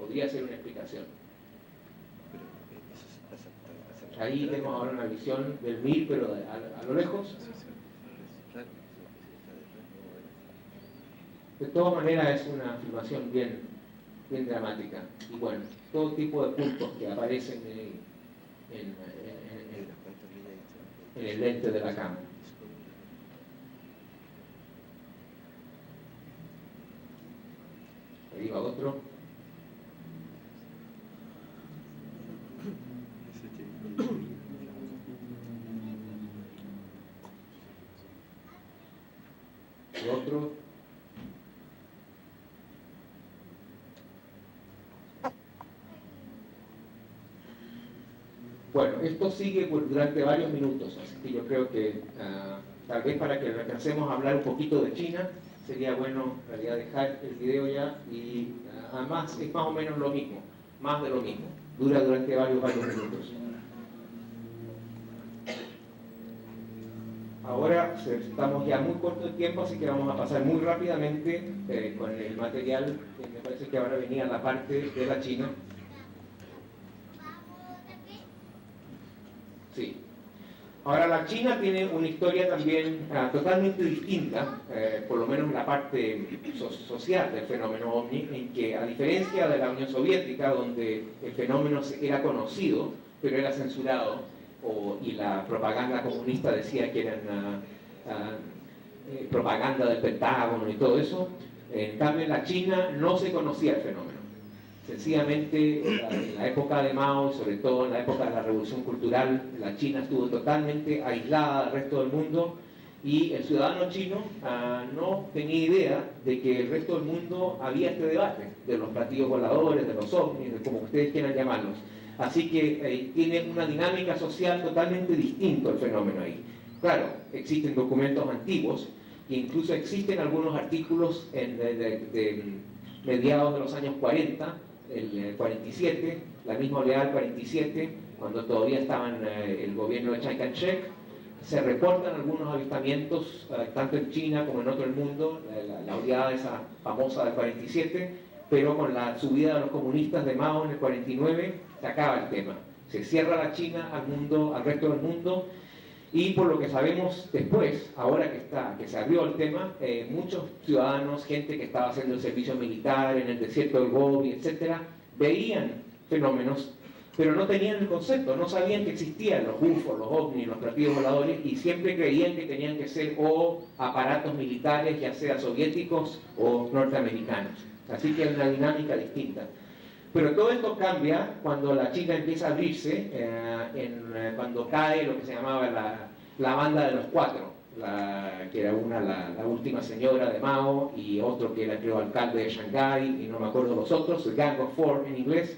Podría ser una explicación. Ahí vemos ahora una visión del MIR, pero a lo lejos. De todas maneras es una afirmación bien dramática. Y bueno, todo tipo de puntos que aparecen en el lente de la cámara. Ahí va otro. Y otro. Bueno, esto sigue durante varios minutos, así que yo creo que tal vez para que alcancemos a hablar un poquito de China, sería bueno en realidad dejar el video ya y además es más o menos lo mismo, más de lo mismo, dura durante varios minutos. Ahora estamos ya muy corto de tiempo, así que vamos a pasar muy rápidamente con el material, que me parece que ahora venía la parte de la China. Sí. Ahora la China tiene una historia también totalmente distinta, por lo menos en la parte social del fenómeno OVNI, en que a diferencia de la Unión Soviética, donde el fenómeno era conocido, pero era censurado, y la propaganda comunista decía que eran propaganda del Pentágono y todo eso, en cambio en la China no se conocía el fenómeno. Sencillamente, en la época de Mao, sobre todo en la época de la Revolución Cultural, la China estuvo totalmente aislada del resto del mundo y el ciudadano chino no tenía idea de que el resto del mundo había este debate de los platillos voladores, de los ovnis, de como ustedes quieran llamarlos. Así que tiene una dinámica social totalmente distinta el fenómeno ahí. Claro, existen documentos antiguos e incluso existen algunos artículos de mediados de los años 40, el 47, la misma oleada del 47, cuando todavía estaban el gobierno de Chiang Kai-shek, se reportan algunos avistamientos, tanto en China como en otro del mundo, la oleada esa famosa del 47, pero con la subida de los comunistas de Mao en el 49, se acaba el tema. Se cierra la China al resto del mundo, y por lo que sabemos después, ahora que se abrió el tema, muchos ciudadanos, gente que estaba haciendo el servicio militar en el desierto del Gobi, etc., veían fenómenos, pero no tenían el concepto, no sabían que existían los UFO, los ovnis, los platillos voladores, y siempre creían que tenían que ser o aparatos militares, ya sea soviéticos o norteamericanos. Así que es una dinámica distinta. Pero todo esto cambia cuando la China empieza a abrirse, cuando cae lo que se llamaba la banda de los cuatro, que era la última señora de Mao, y otro que era, creo, alcalde de Shanghái, y no me acuerdo los otros, el Gang of Four en inglés.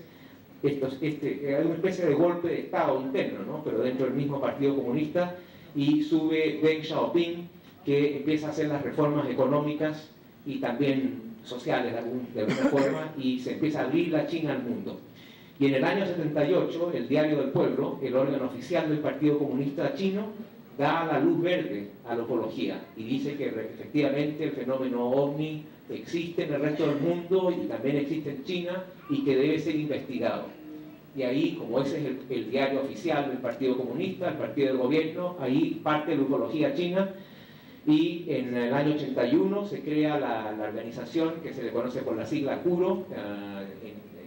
Era una especie de golpe de Estado interno, ¿no? Pero dentro del mismo Partido Comunista, y sube Deng Xiaoping, que empieza a hacer las reformas económicas y también sociales de alguna forma, y se empieza a abrir la China al mundo. Y en el año 78, el Diario del Pueblo, el órgano oficial del Partido Comunista Chino, da la luz verde a la ufología y dice que efectivamente el fenómeno ovni existe en el resto del mundo y también existe en China y que debe ser investigado. Y ahí, como ese es el diario oficial del Partido Comunista, el partido del gobierno, ahí parte la ufología china. Y en el año 81 se crea la organización que se le conoce por la sigla CURO,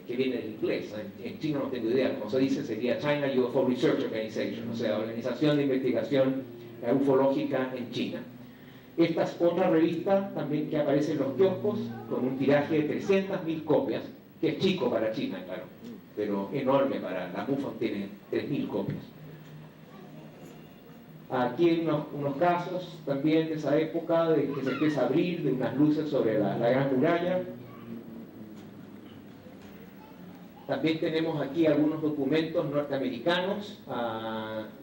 que viene del inglés, en chino no tengo idea, como se dice, sería China UFO Research Organization, o sea, Organización de Investigación Ufológica en China. Esta es otra revista también que aparece en los kioscos, con un tiraje de 300.000 copias, que es chico para China, claro, pero enorme para la MUFON, tiene 3.000 copias. Aquí hay unos casos también de esa época, de que se empieza a abrir, de unas luces sobre la Gran Muralla. También tenemos aquí algunos documentos norteamericanos,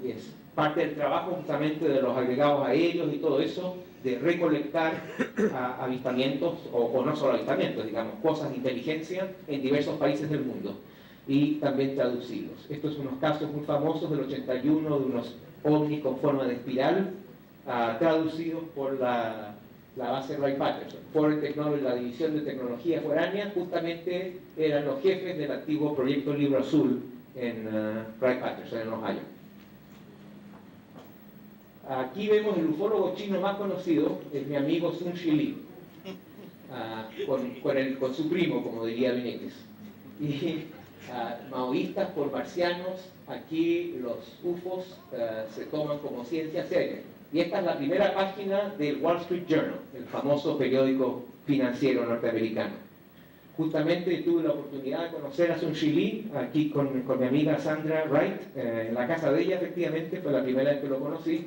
y es parte del trabajo justamente de los agregados aéreos y todo eso, de recolectar avistamientos, o no solo avistamientos, digamos, cosas de inteligencia en diversos países del mundo, y también traducirlos. Estos son unos casos muy famosos del 81 de unos ovnis con forma de espiral, traducidos por la base Wright-Patterson. Foreign Technology, la división de tecnología foránea, justamente eran los jefes del antiguo proyecto Libro Azul en Wright-Patterson, en Ohio. Aquí vemos el ufólogo chino más conocido, es mi amigo Sun Shili, con su primo, como diría Benítez. Y maoístas por marcianos, aquí los UFOs se toman como ciencia seria. Y esta es la primera página del Wall Street Journal, el famoso periódico financiero norteamericano. Justamente tuve la oportunidad de conocer a Sun Shili aquí con mi amiga Sandra Wright, en la casa de ella, efectivamente, fue la primera vez que lo conocí.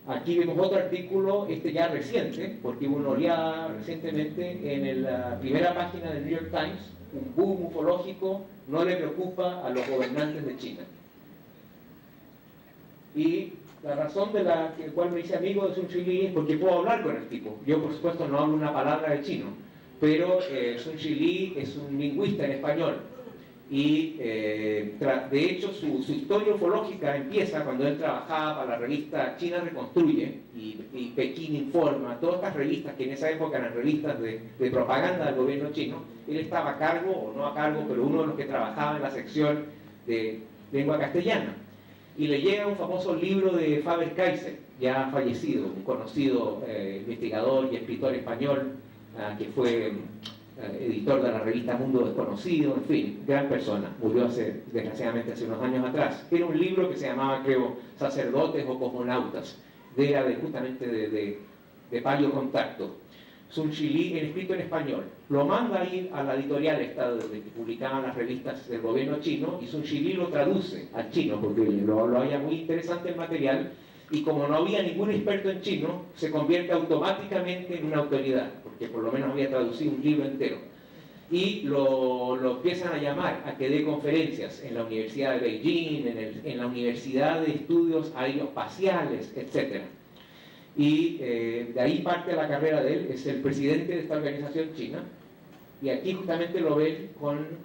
Aquí vemos otro artículo, este ya reciente, porque hubo una oleada recientemente en la primera página del New York Times. Un boom ufológico no le preocupa a los gobernantes de China. Y la razón de la cual me hice amigo de Sun Shili es porque puedo hablar con el tipo. Yo, por supuesto, no hablo una palabra de chino, pero Sun Shili es un lingüista en español. Y de hecho su historia ufológica empieza cuando él trabajaba para la revista China Reconstruye y Pekín Informa, todas estas revistas que en esa época eran revistas de propaganda del gobierno chino. Él estaba a cargo, o no a cargo, pero uno de los que trabajaba en la sección de lengua castellana. Y le llega un famoso libro de Faber-Kaiser, ya fallecido, un conocido investigador y escritor español, que fue editor de la revista Mundo Desconocido, en fin, gran persona, murió desgraciadamente hace unos años atrás. Era un libro que se llamaba, creo, Sacerdotes o Cosmonautas, era justamente de palio contacto. Sun Shili, escrito en español, lo manda a ir a la editorial esta donde publicaban las revistas del gobierno chino, y Sun Shili lo traduce al chino porque lo halla muy interesante el material, y como no había ningún experto en chino, se convierte automáticamente en una autoridad, porque por lo menos había traducido un libro entero. Y lo empiezan a llamar a que dé conferencias en la Universidad de Beijing, en la Universidad de Estudios Aeroespaciales, etc. Y de ahí parte la carrera de él, es el presidente de esta organización china, y aquí justamente lo ven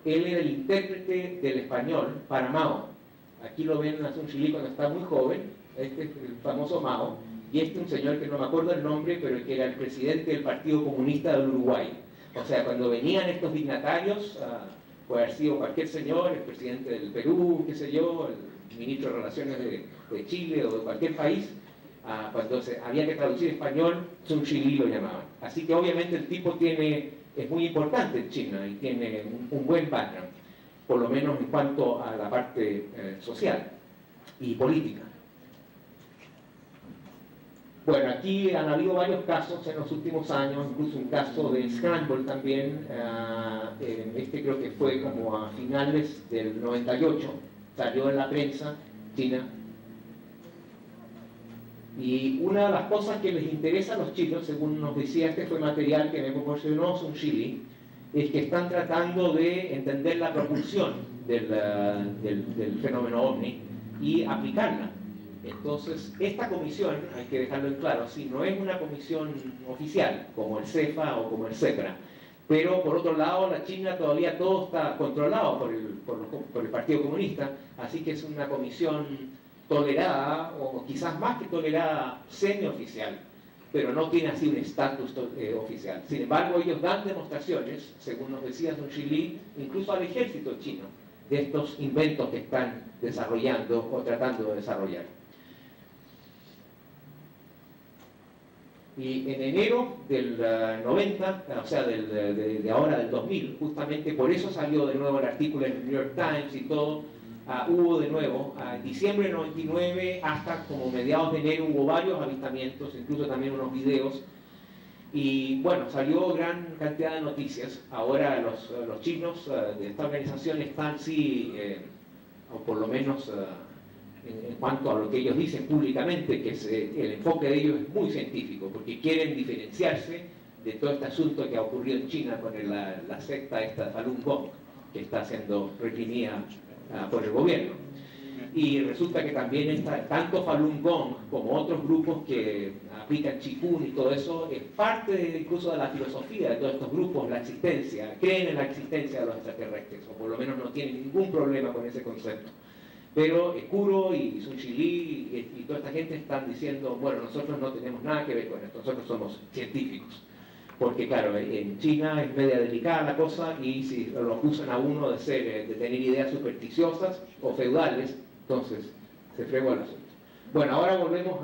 él era el intérprete del español para Mao. Aquí lo ven a Sun Shili cuando está muy joven, este es el famoso Mao, y este un señor que no me acuerdo el nombre, pero que era el presidente del Partido Comunista del Uruguay. O sea, cuando venían estos dignatarios, puede haber sido cualquier señor, el presidente del Perú, qué sé yo, el ministro de Relaciones de Chile o de cualquier país, cuando había que traducir español, Sun Shili lo llamaban. Así que obviamente el tipo es muy importante en China y tiene un buen background, por lo menos en cuanto a la parte social y política. Bueno, aquí han habido varios casos en los últimos años, incluso un caso de Scramble también, este creo que fue como a finales del 98, salió en la prensa china. Y una de las cosas que les interesa a los chinos, según nos decía este fue material que me proporcionó Sun Shili, es que están tratando de entender la propulsión del fenómeno ovni y aplicarla. Entonces, esta comisión, hay que dejarlo en claro, sí, no es una comisión oficial, como el CEFA o como el CEPRA, pero por otro lado, la China todavía todo está controlado por el Partido Comunista, así que es una comisión tolerada, o quizás más que tolerada, semioficial, pero no tiene así un estatus oficial. Sin embargo, ellos dan demostraciones, según nos decía Sun Xili, incluso al ejército chino, de estos inventos que están desarrollando o tratando de desarrollar. Y en enero del 90, o sea, de ahora del 2000, justamente por eso salió de nuevo el artículo en el New York Times y todo, hubo de nuevo, en diciembre del 99 hasta como mediados de enero hubo varios avistamientos, incluso también unos videos, y bueno, salió gran cantidad de noticias. Ahora los chinos de esta organización están sí, o por lo menos en cuanto a lo que ellos dicen públicamente, que es, el enfoque de ellos es muy científico, porque quieren diferenciarse de todo este asunto que ha ocurrido en China con la secta esta Falun Gong, que está siendo reprimida por el gobierno. Y resulta que también está, tanto Falun Gong como otros grupos que aplican Qigong y todo eso, es parte incluso de la filosofía de todos estos grupos, la existencia, creen en la existencia de los extraterrestres, o por lo menos no tienen ningún problema con ese concepto. Pero Kuro y Sun Xili y toda esta gente están diciendo, bueno, nosotros no tenemos nada que ver con esto, nosotros somos científicos. Porque claro, en China es media delicada la cosa, y si lo acusan a uno de tener ideas supersticiosas o feudales, entonces se fregó el asunto. Bueno, ahora volvemos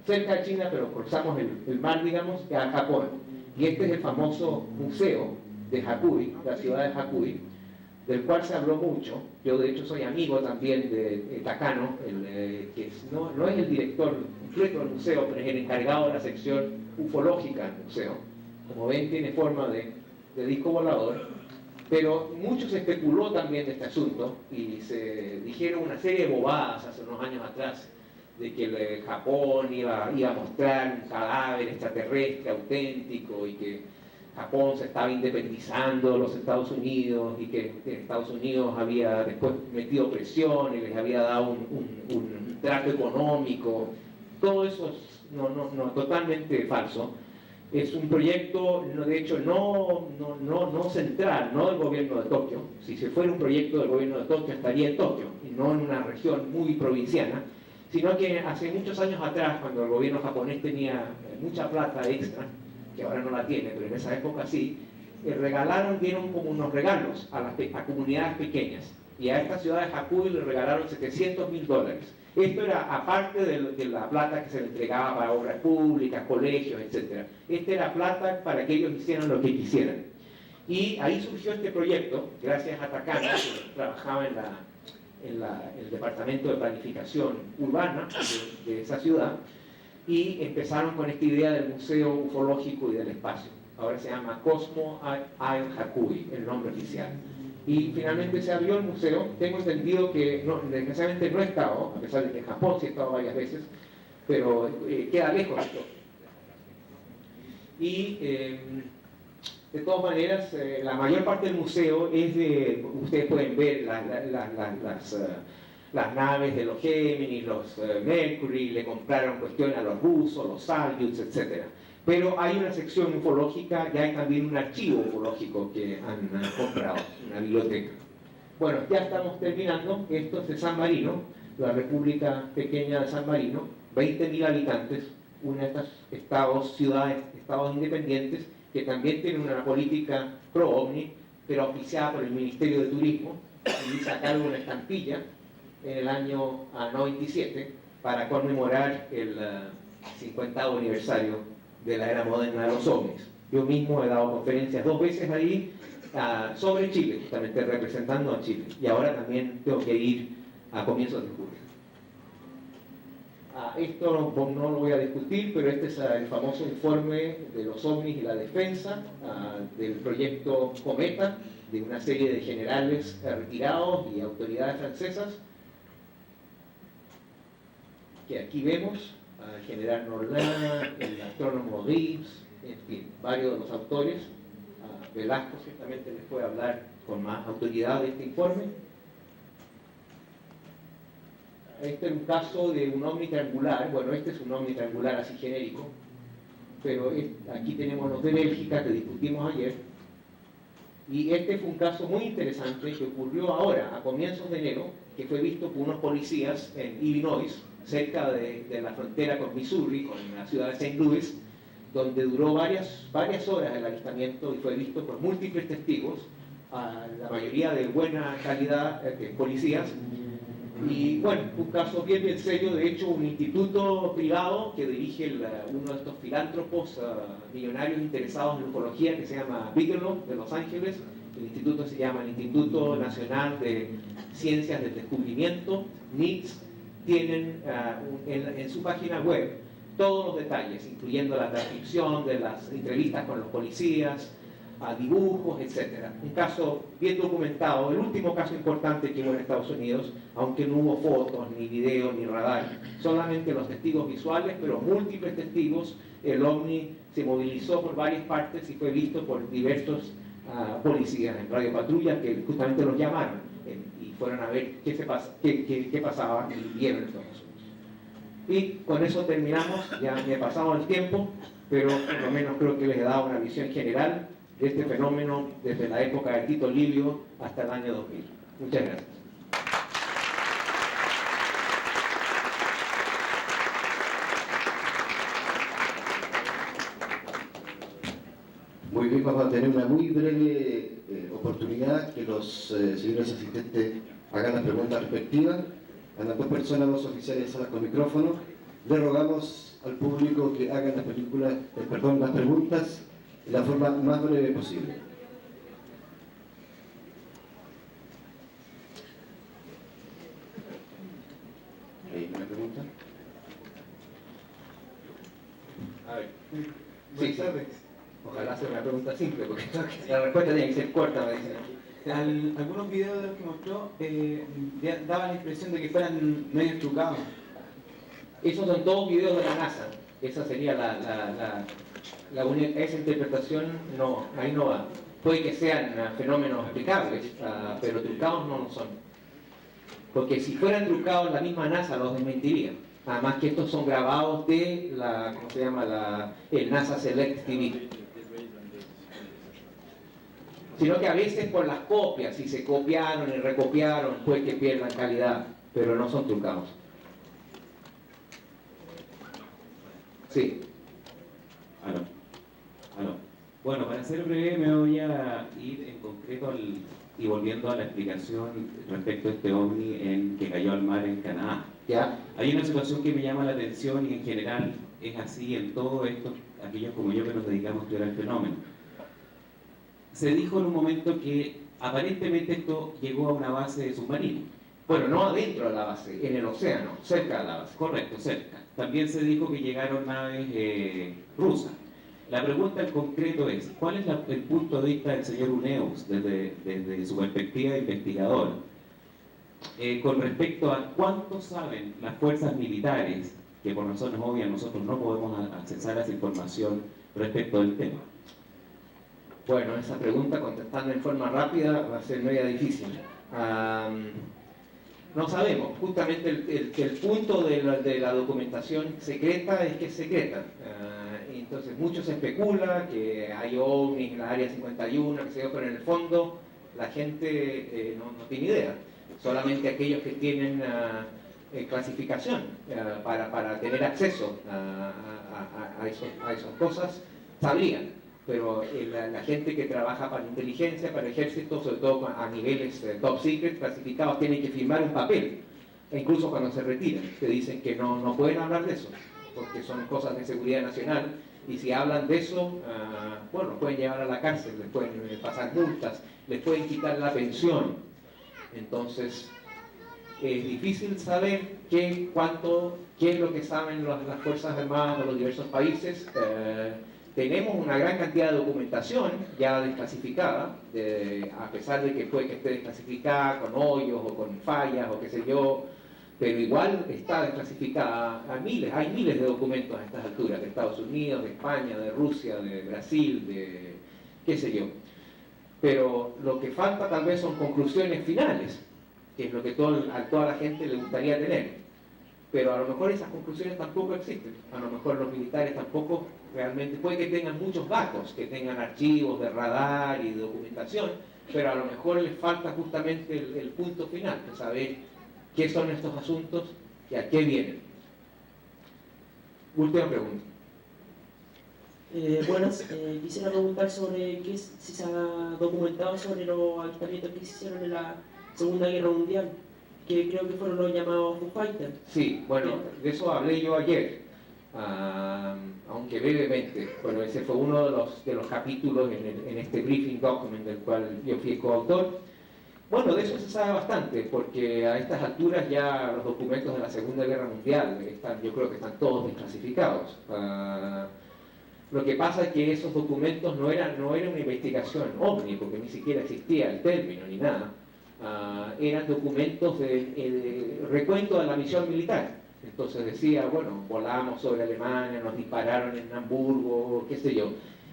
cerca de China, pero cruzamos el mar, digamos, a Japón. Y este es el famoso museo de Hakui, la ciudad de Hakui, del cual se habló mucho. Yo de hecho soy amigo también de Takano, que no es el director completo del museo, pero es el encargado de la sección ufológica del museo. Como ven, tiene forma de disco volador, pero mucho se especuló también de este asunto, y se dijeron una serie de bobadas hace unos años atrás, de que Japón iba a mostrar un cadáver extraterrestre auténtico, y que Japón se estaba independizando de los Estados Unidos, y que Estados Unidos había después metido presión y les había dado un trato económico. Todo eso es totalmente falso. Es un proyecto, de hecho, no central, no del gobierno de Tokio. Si se fuera un proyecto del gobierno de Tokio, estaría en Tokio, y no en una región muy provinciana, sino que hace muchos años atrás, cuando el gobierno japonés tenía mucha plata extra, que ahora no la tiene, pero en esa época sí, dieron como unos regalos a comunidades pequeñas, y a esta ciudad de Hakui le regalaron $700.000. Esto era aparte de la plata que se le entregaba para obras públicas, colegios, etc. Esta era plata para que ellos hicieran lo que quisieran. Y ahí surgió este proyecto, gracias a Takano, que trabajaba en el departamento de planificación urbana de esa ciudad, y empezaron con esta idea del museo ufológico y del espacio. Ahora se llama Cosmo Isle Hakui, el nombre oficial. Y finalmente se abrió el museo. Tengo entendido que, desgraciadamente no he estado, a pesar de que en Japón sí he estado varias veces, pero queda lejos de todo. Y de todas maneras, la mayor parte del museo es ustedes pueden ver las naves de los Gemini, los Mercury, le compraron cuestiones a los rusos, los Soyuz, etc. Pero hay una sección ufológica y hay también un archivo ufológico que han comprado, una biblioteca. Bueno, ya estamos terminando. Esto es de San Marino, la República Pequeña de San Marino, 20.000 habitantes, una de estas estados independientes, que también tienen una política pro-ovni, pero auspiciada por el Ministerio de Turismo, y sacaron una estampilla en el año 97 para conmemorar el 50º aniversario de la era moderna de los ovnis. Yo mismo he dado conferencias 2 veces ahí sobre Chile, justamente representando a Chile, y ahora también tengo que ir a comienzos de julio. Esto no lo voy a discutir, pero este es el famoso informe de los ovnis y la defensa del proyecto Cometa, de una serie de generales retirados y autoridades francesas, que aquí vemos, el general Norland, el astrónomo Reeves, en fin, varios de los autores. Velasco ciertamente les puede hablar con más autoridad de este informe. Este es un caso de un ovni triangular. Bueno, este es un ovni triangular así genérico, pero aquí tenemos los de Bélgica que discutimos ayer, y este fue un caso muy interesante que ocurrió ahora, a comienzos de enero, que fue visto por unos policías en Illinois, cerca de la frontera con Missouri, con la ciudad de St. Louis, donde duró varias horas el avistamiento y fue visto por múltiples testigos, la mayoría de buena calidad, policías. Y bueno, un caso bien serio. De hecho, un instituto privado que dirige uno de estos filántropos millonarios interesados en ufología, que se llama Bigelow, de Los Ángeles. El instituto se llama el Instituto Nacional de Ciencias del Descubrimiento, NICS. Tienen en su página web todos los detalles, incluyendo la transcripción de las entrevistas con los policías, dibujos, etc. Un caso bien documentado, el último caso importante que hubo en Estados Unidos, aunque no hubo fotos, ni videos, ni radar, solamente los testigos visuales, pero múltiples testigos. El ovni se movilizó por varias partes y fue visto por diversos policías en radio patrulla que justamente los llamaron y fueron a ver qué pasaba y vieron estos asuntos. Y con eso terminamos. Ya me he pasado el tiempo, pero por lo menos creo que les he dado una visión general de este fenómeno desde la época de Tito Livio hasta el año 2000. Muchas gracias. Muy bien, vamos a tener una muy breve oportunidad que los señores asistentes hagan las preguntas respectivas. A las dos personas, dos oficiales de sala con micrófono. Le rogamos al público que hagan las preguntas de la forma más breve posible. ¿Hay una pregunta? A ver. Sí, sí. Ojalá sea una pregunta simple, porque la respuesta tiene que ser corta, me dicen aquí. Algunos videos de los que mostró daban la impresión de que fueran medio trucados. Esos son todos videos de la NASA. Esa sería esa interpretación, no, ahí no va. Puede que sean fenómenos explicables, pero trucados no lo son. Porque si fueran trucados, la misma NASA los desmentiría. Además que estos son grabados de ¿cómo se llama? El NASA Select TV. Sino que a veces por las copias, si se copiaron y recopiaron, puede que pierdan calidad, pero no son trucados. Sí. Aló. Bueno, para ser breve me voy a ir en concreto y volviendo a la explicación respecto a este ovni que cayó al mar en Canadá. ¿Ya? Hay una situación que me llama la atención y en general es así en todo esto, aquellos como yo que nos dedicamos a estudiar el fenómeno. Se dijo en un momento que aparentemente esto llegó a una base de submarino. Bueno, no adentro de la base, en el océano, cerca de la base. Correcto, cerca. También se dijo que llegaron naves rusas. La pregunta en concreto es, ¿cuál es el punto de vista del señor Uneus desde su perspectiva de investigador con respecto a cuánto saben las fuerzas militares, que por razones obvias nosotros no podemos accesar a esa información respecto del tema? Bueno, esa pregunta, contestando en forma rápida, va a ser media difícil. No sabemos. Justamente el punto de la documentación secreta es que es secreta. Entonces, mucho se especula que hay ovnis en la Área 51, que se dio, pero en el fondo la gente no tiene idea. Solamente aquellos que tienen clasificación para tener acceso a esas cosas sabrían. Pero la gente que trabaja para inteligencia, para ejército, sobre todo a niveles top secret, clasificados, tienen que firmar un papel. E incluso cuando se retiran, te dicen que no pueden hablar de eso, porque son cosas de seguridad nacional. Y si hablan de eso, bueno, los pueden llevar a la cárcel, les pueden pasar multas, les pueden quitar la pensión. Entonces, es difícil saber qué es lo que saben las Fuerzas Armadas de los diversos países. Tenemos una gran cantidad de documentación ya desclasificada, a pesar de que puede que esté desclasificada con hoyos o con fallas o qué sé yo, pero igual está desclasificada. Hay miles de documentos a estas alturas, de Estados Unidos, de España, de Rusia, de Brasil, de qué sé yo. Pero lo que falta tal vez son conclusiones finales, que es lo que a toda la gente le gustaría tener. Pero a lo mejor esas conclusiones tampoco existen. A lo mejor los militares tampoco realmente, puede que tengan muchos datos, que tengan archivos de radar y de documentación, pero a lo mejor les falta justamente el punto final, de saber qué son estos asuntos y a qué vienen. Última pregunta. Buenas, quisiera preguntar sobre si se ha documentado sobre los avistamientos que se hicieron en la Segunda Guerra Mundial, que creo que fueron los llamados Foo Fighters. Sí, bueno, de eso hablé yo ayer, aunque brevemente. Bueno, ese fue uno de los capítulos en este briefing document del cual yo fui coautor. Bueno, de eso se sabe bastante, porque a estas alturas ya los documentos de la Segunda Guerra Mundial yo creo que están todos desclasificados. Lo que pasa es que esos documentos no eran una investigación ovni, porque ni siquiera existía el término ni nada. Eran documentos de recuento de la misión militar. Entonces decía, bueno, volamos sobre Alemania, nos dispararon en Hamburgo, qué sé yo,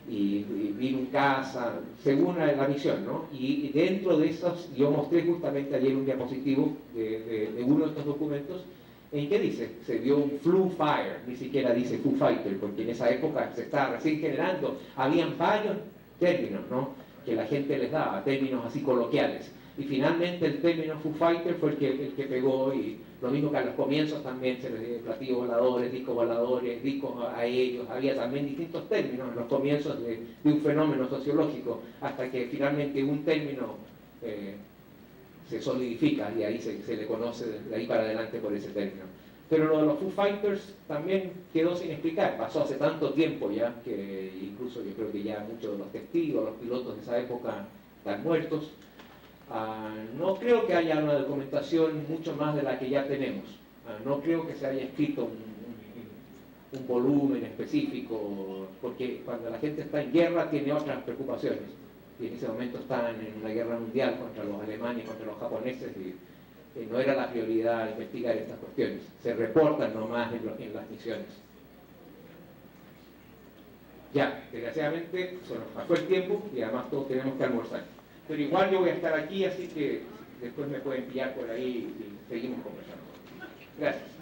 y vino un caza, según la misión, ¿no? Y dentro de esos, yo mostré justamente ayer un diapositivo de uno de estos documentos, en que dice, se dio un Foo Fire, ni siquiera dice Foo Fighter, porque en esa época se estaba recién generando, habían varios términos, ¿no?, que la gente les daba, términos así coloquiales. Y finalmente el término Foo Fighter fue el que pegó, y lo mismo que a los comienzos también se les dio platillos voladores, discos aéreos, había también distintos términos en los comienzos de un fenómeno sociológico, hasta que finalmente un término se solidifica y ahí se le conoce de ahí para adelante por ese término. Pero lo de los Foo Fighters también quedó sin explicar, pasó hace tanto tiempo ya, que incluso yo creo que ya muchos de los testigos, los pilotos de esa época están muertos. No creo que haya una documentación mucho más de la que ya tenemos. No creo que se haya escrito un volumen específico, porque cuando la gente está en guerra tiene otras preocupaciones. Y en ese momento estaban en una guerra mundial contra los alemanes, contra los japoneses, y no era la prioridad investigar estas cuestiones. Se reportan nomás en las misiones. Ya, desgraciadamente se nos pasó el tiempo y además todos tenemos que almorzar. Pero igual yo voy a estar aquí, así que después me pueden pillar por ahí y seguimos conversando. Gracias.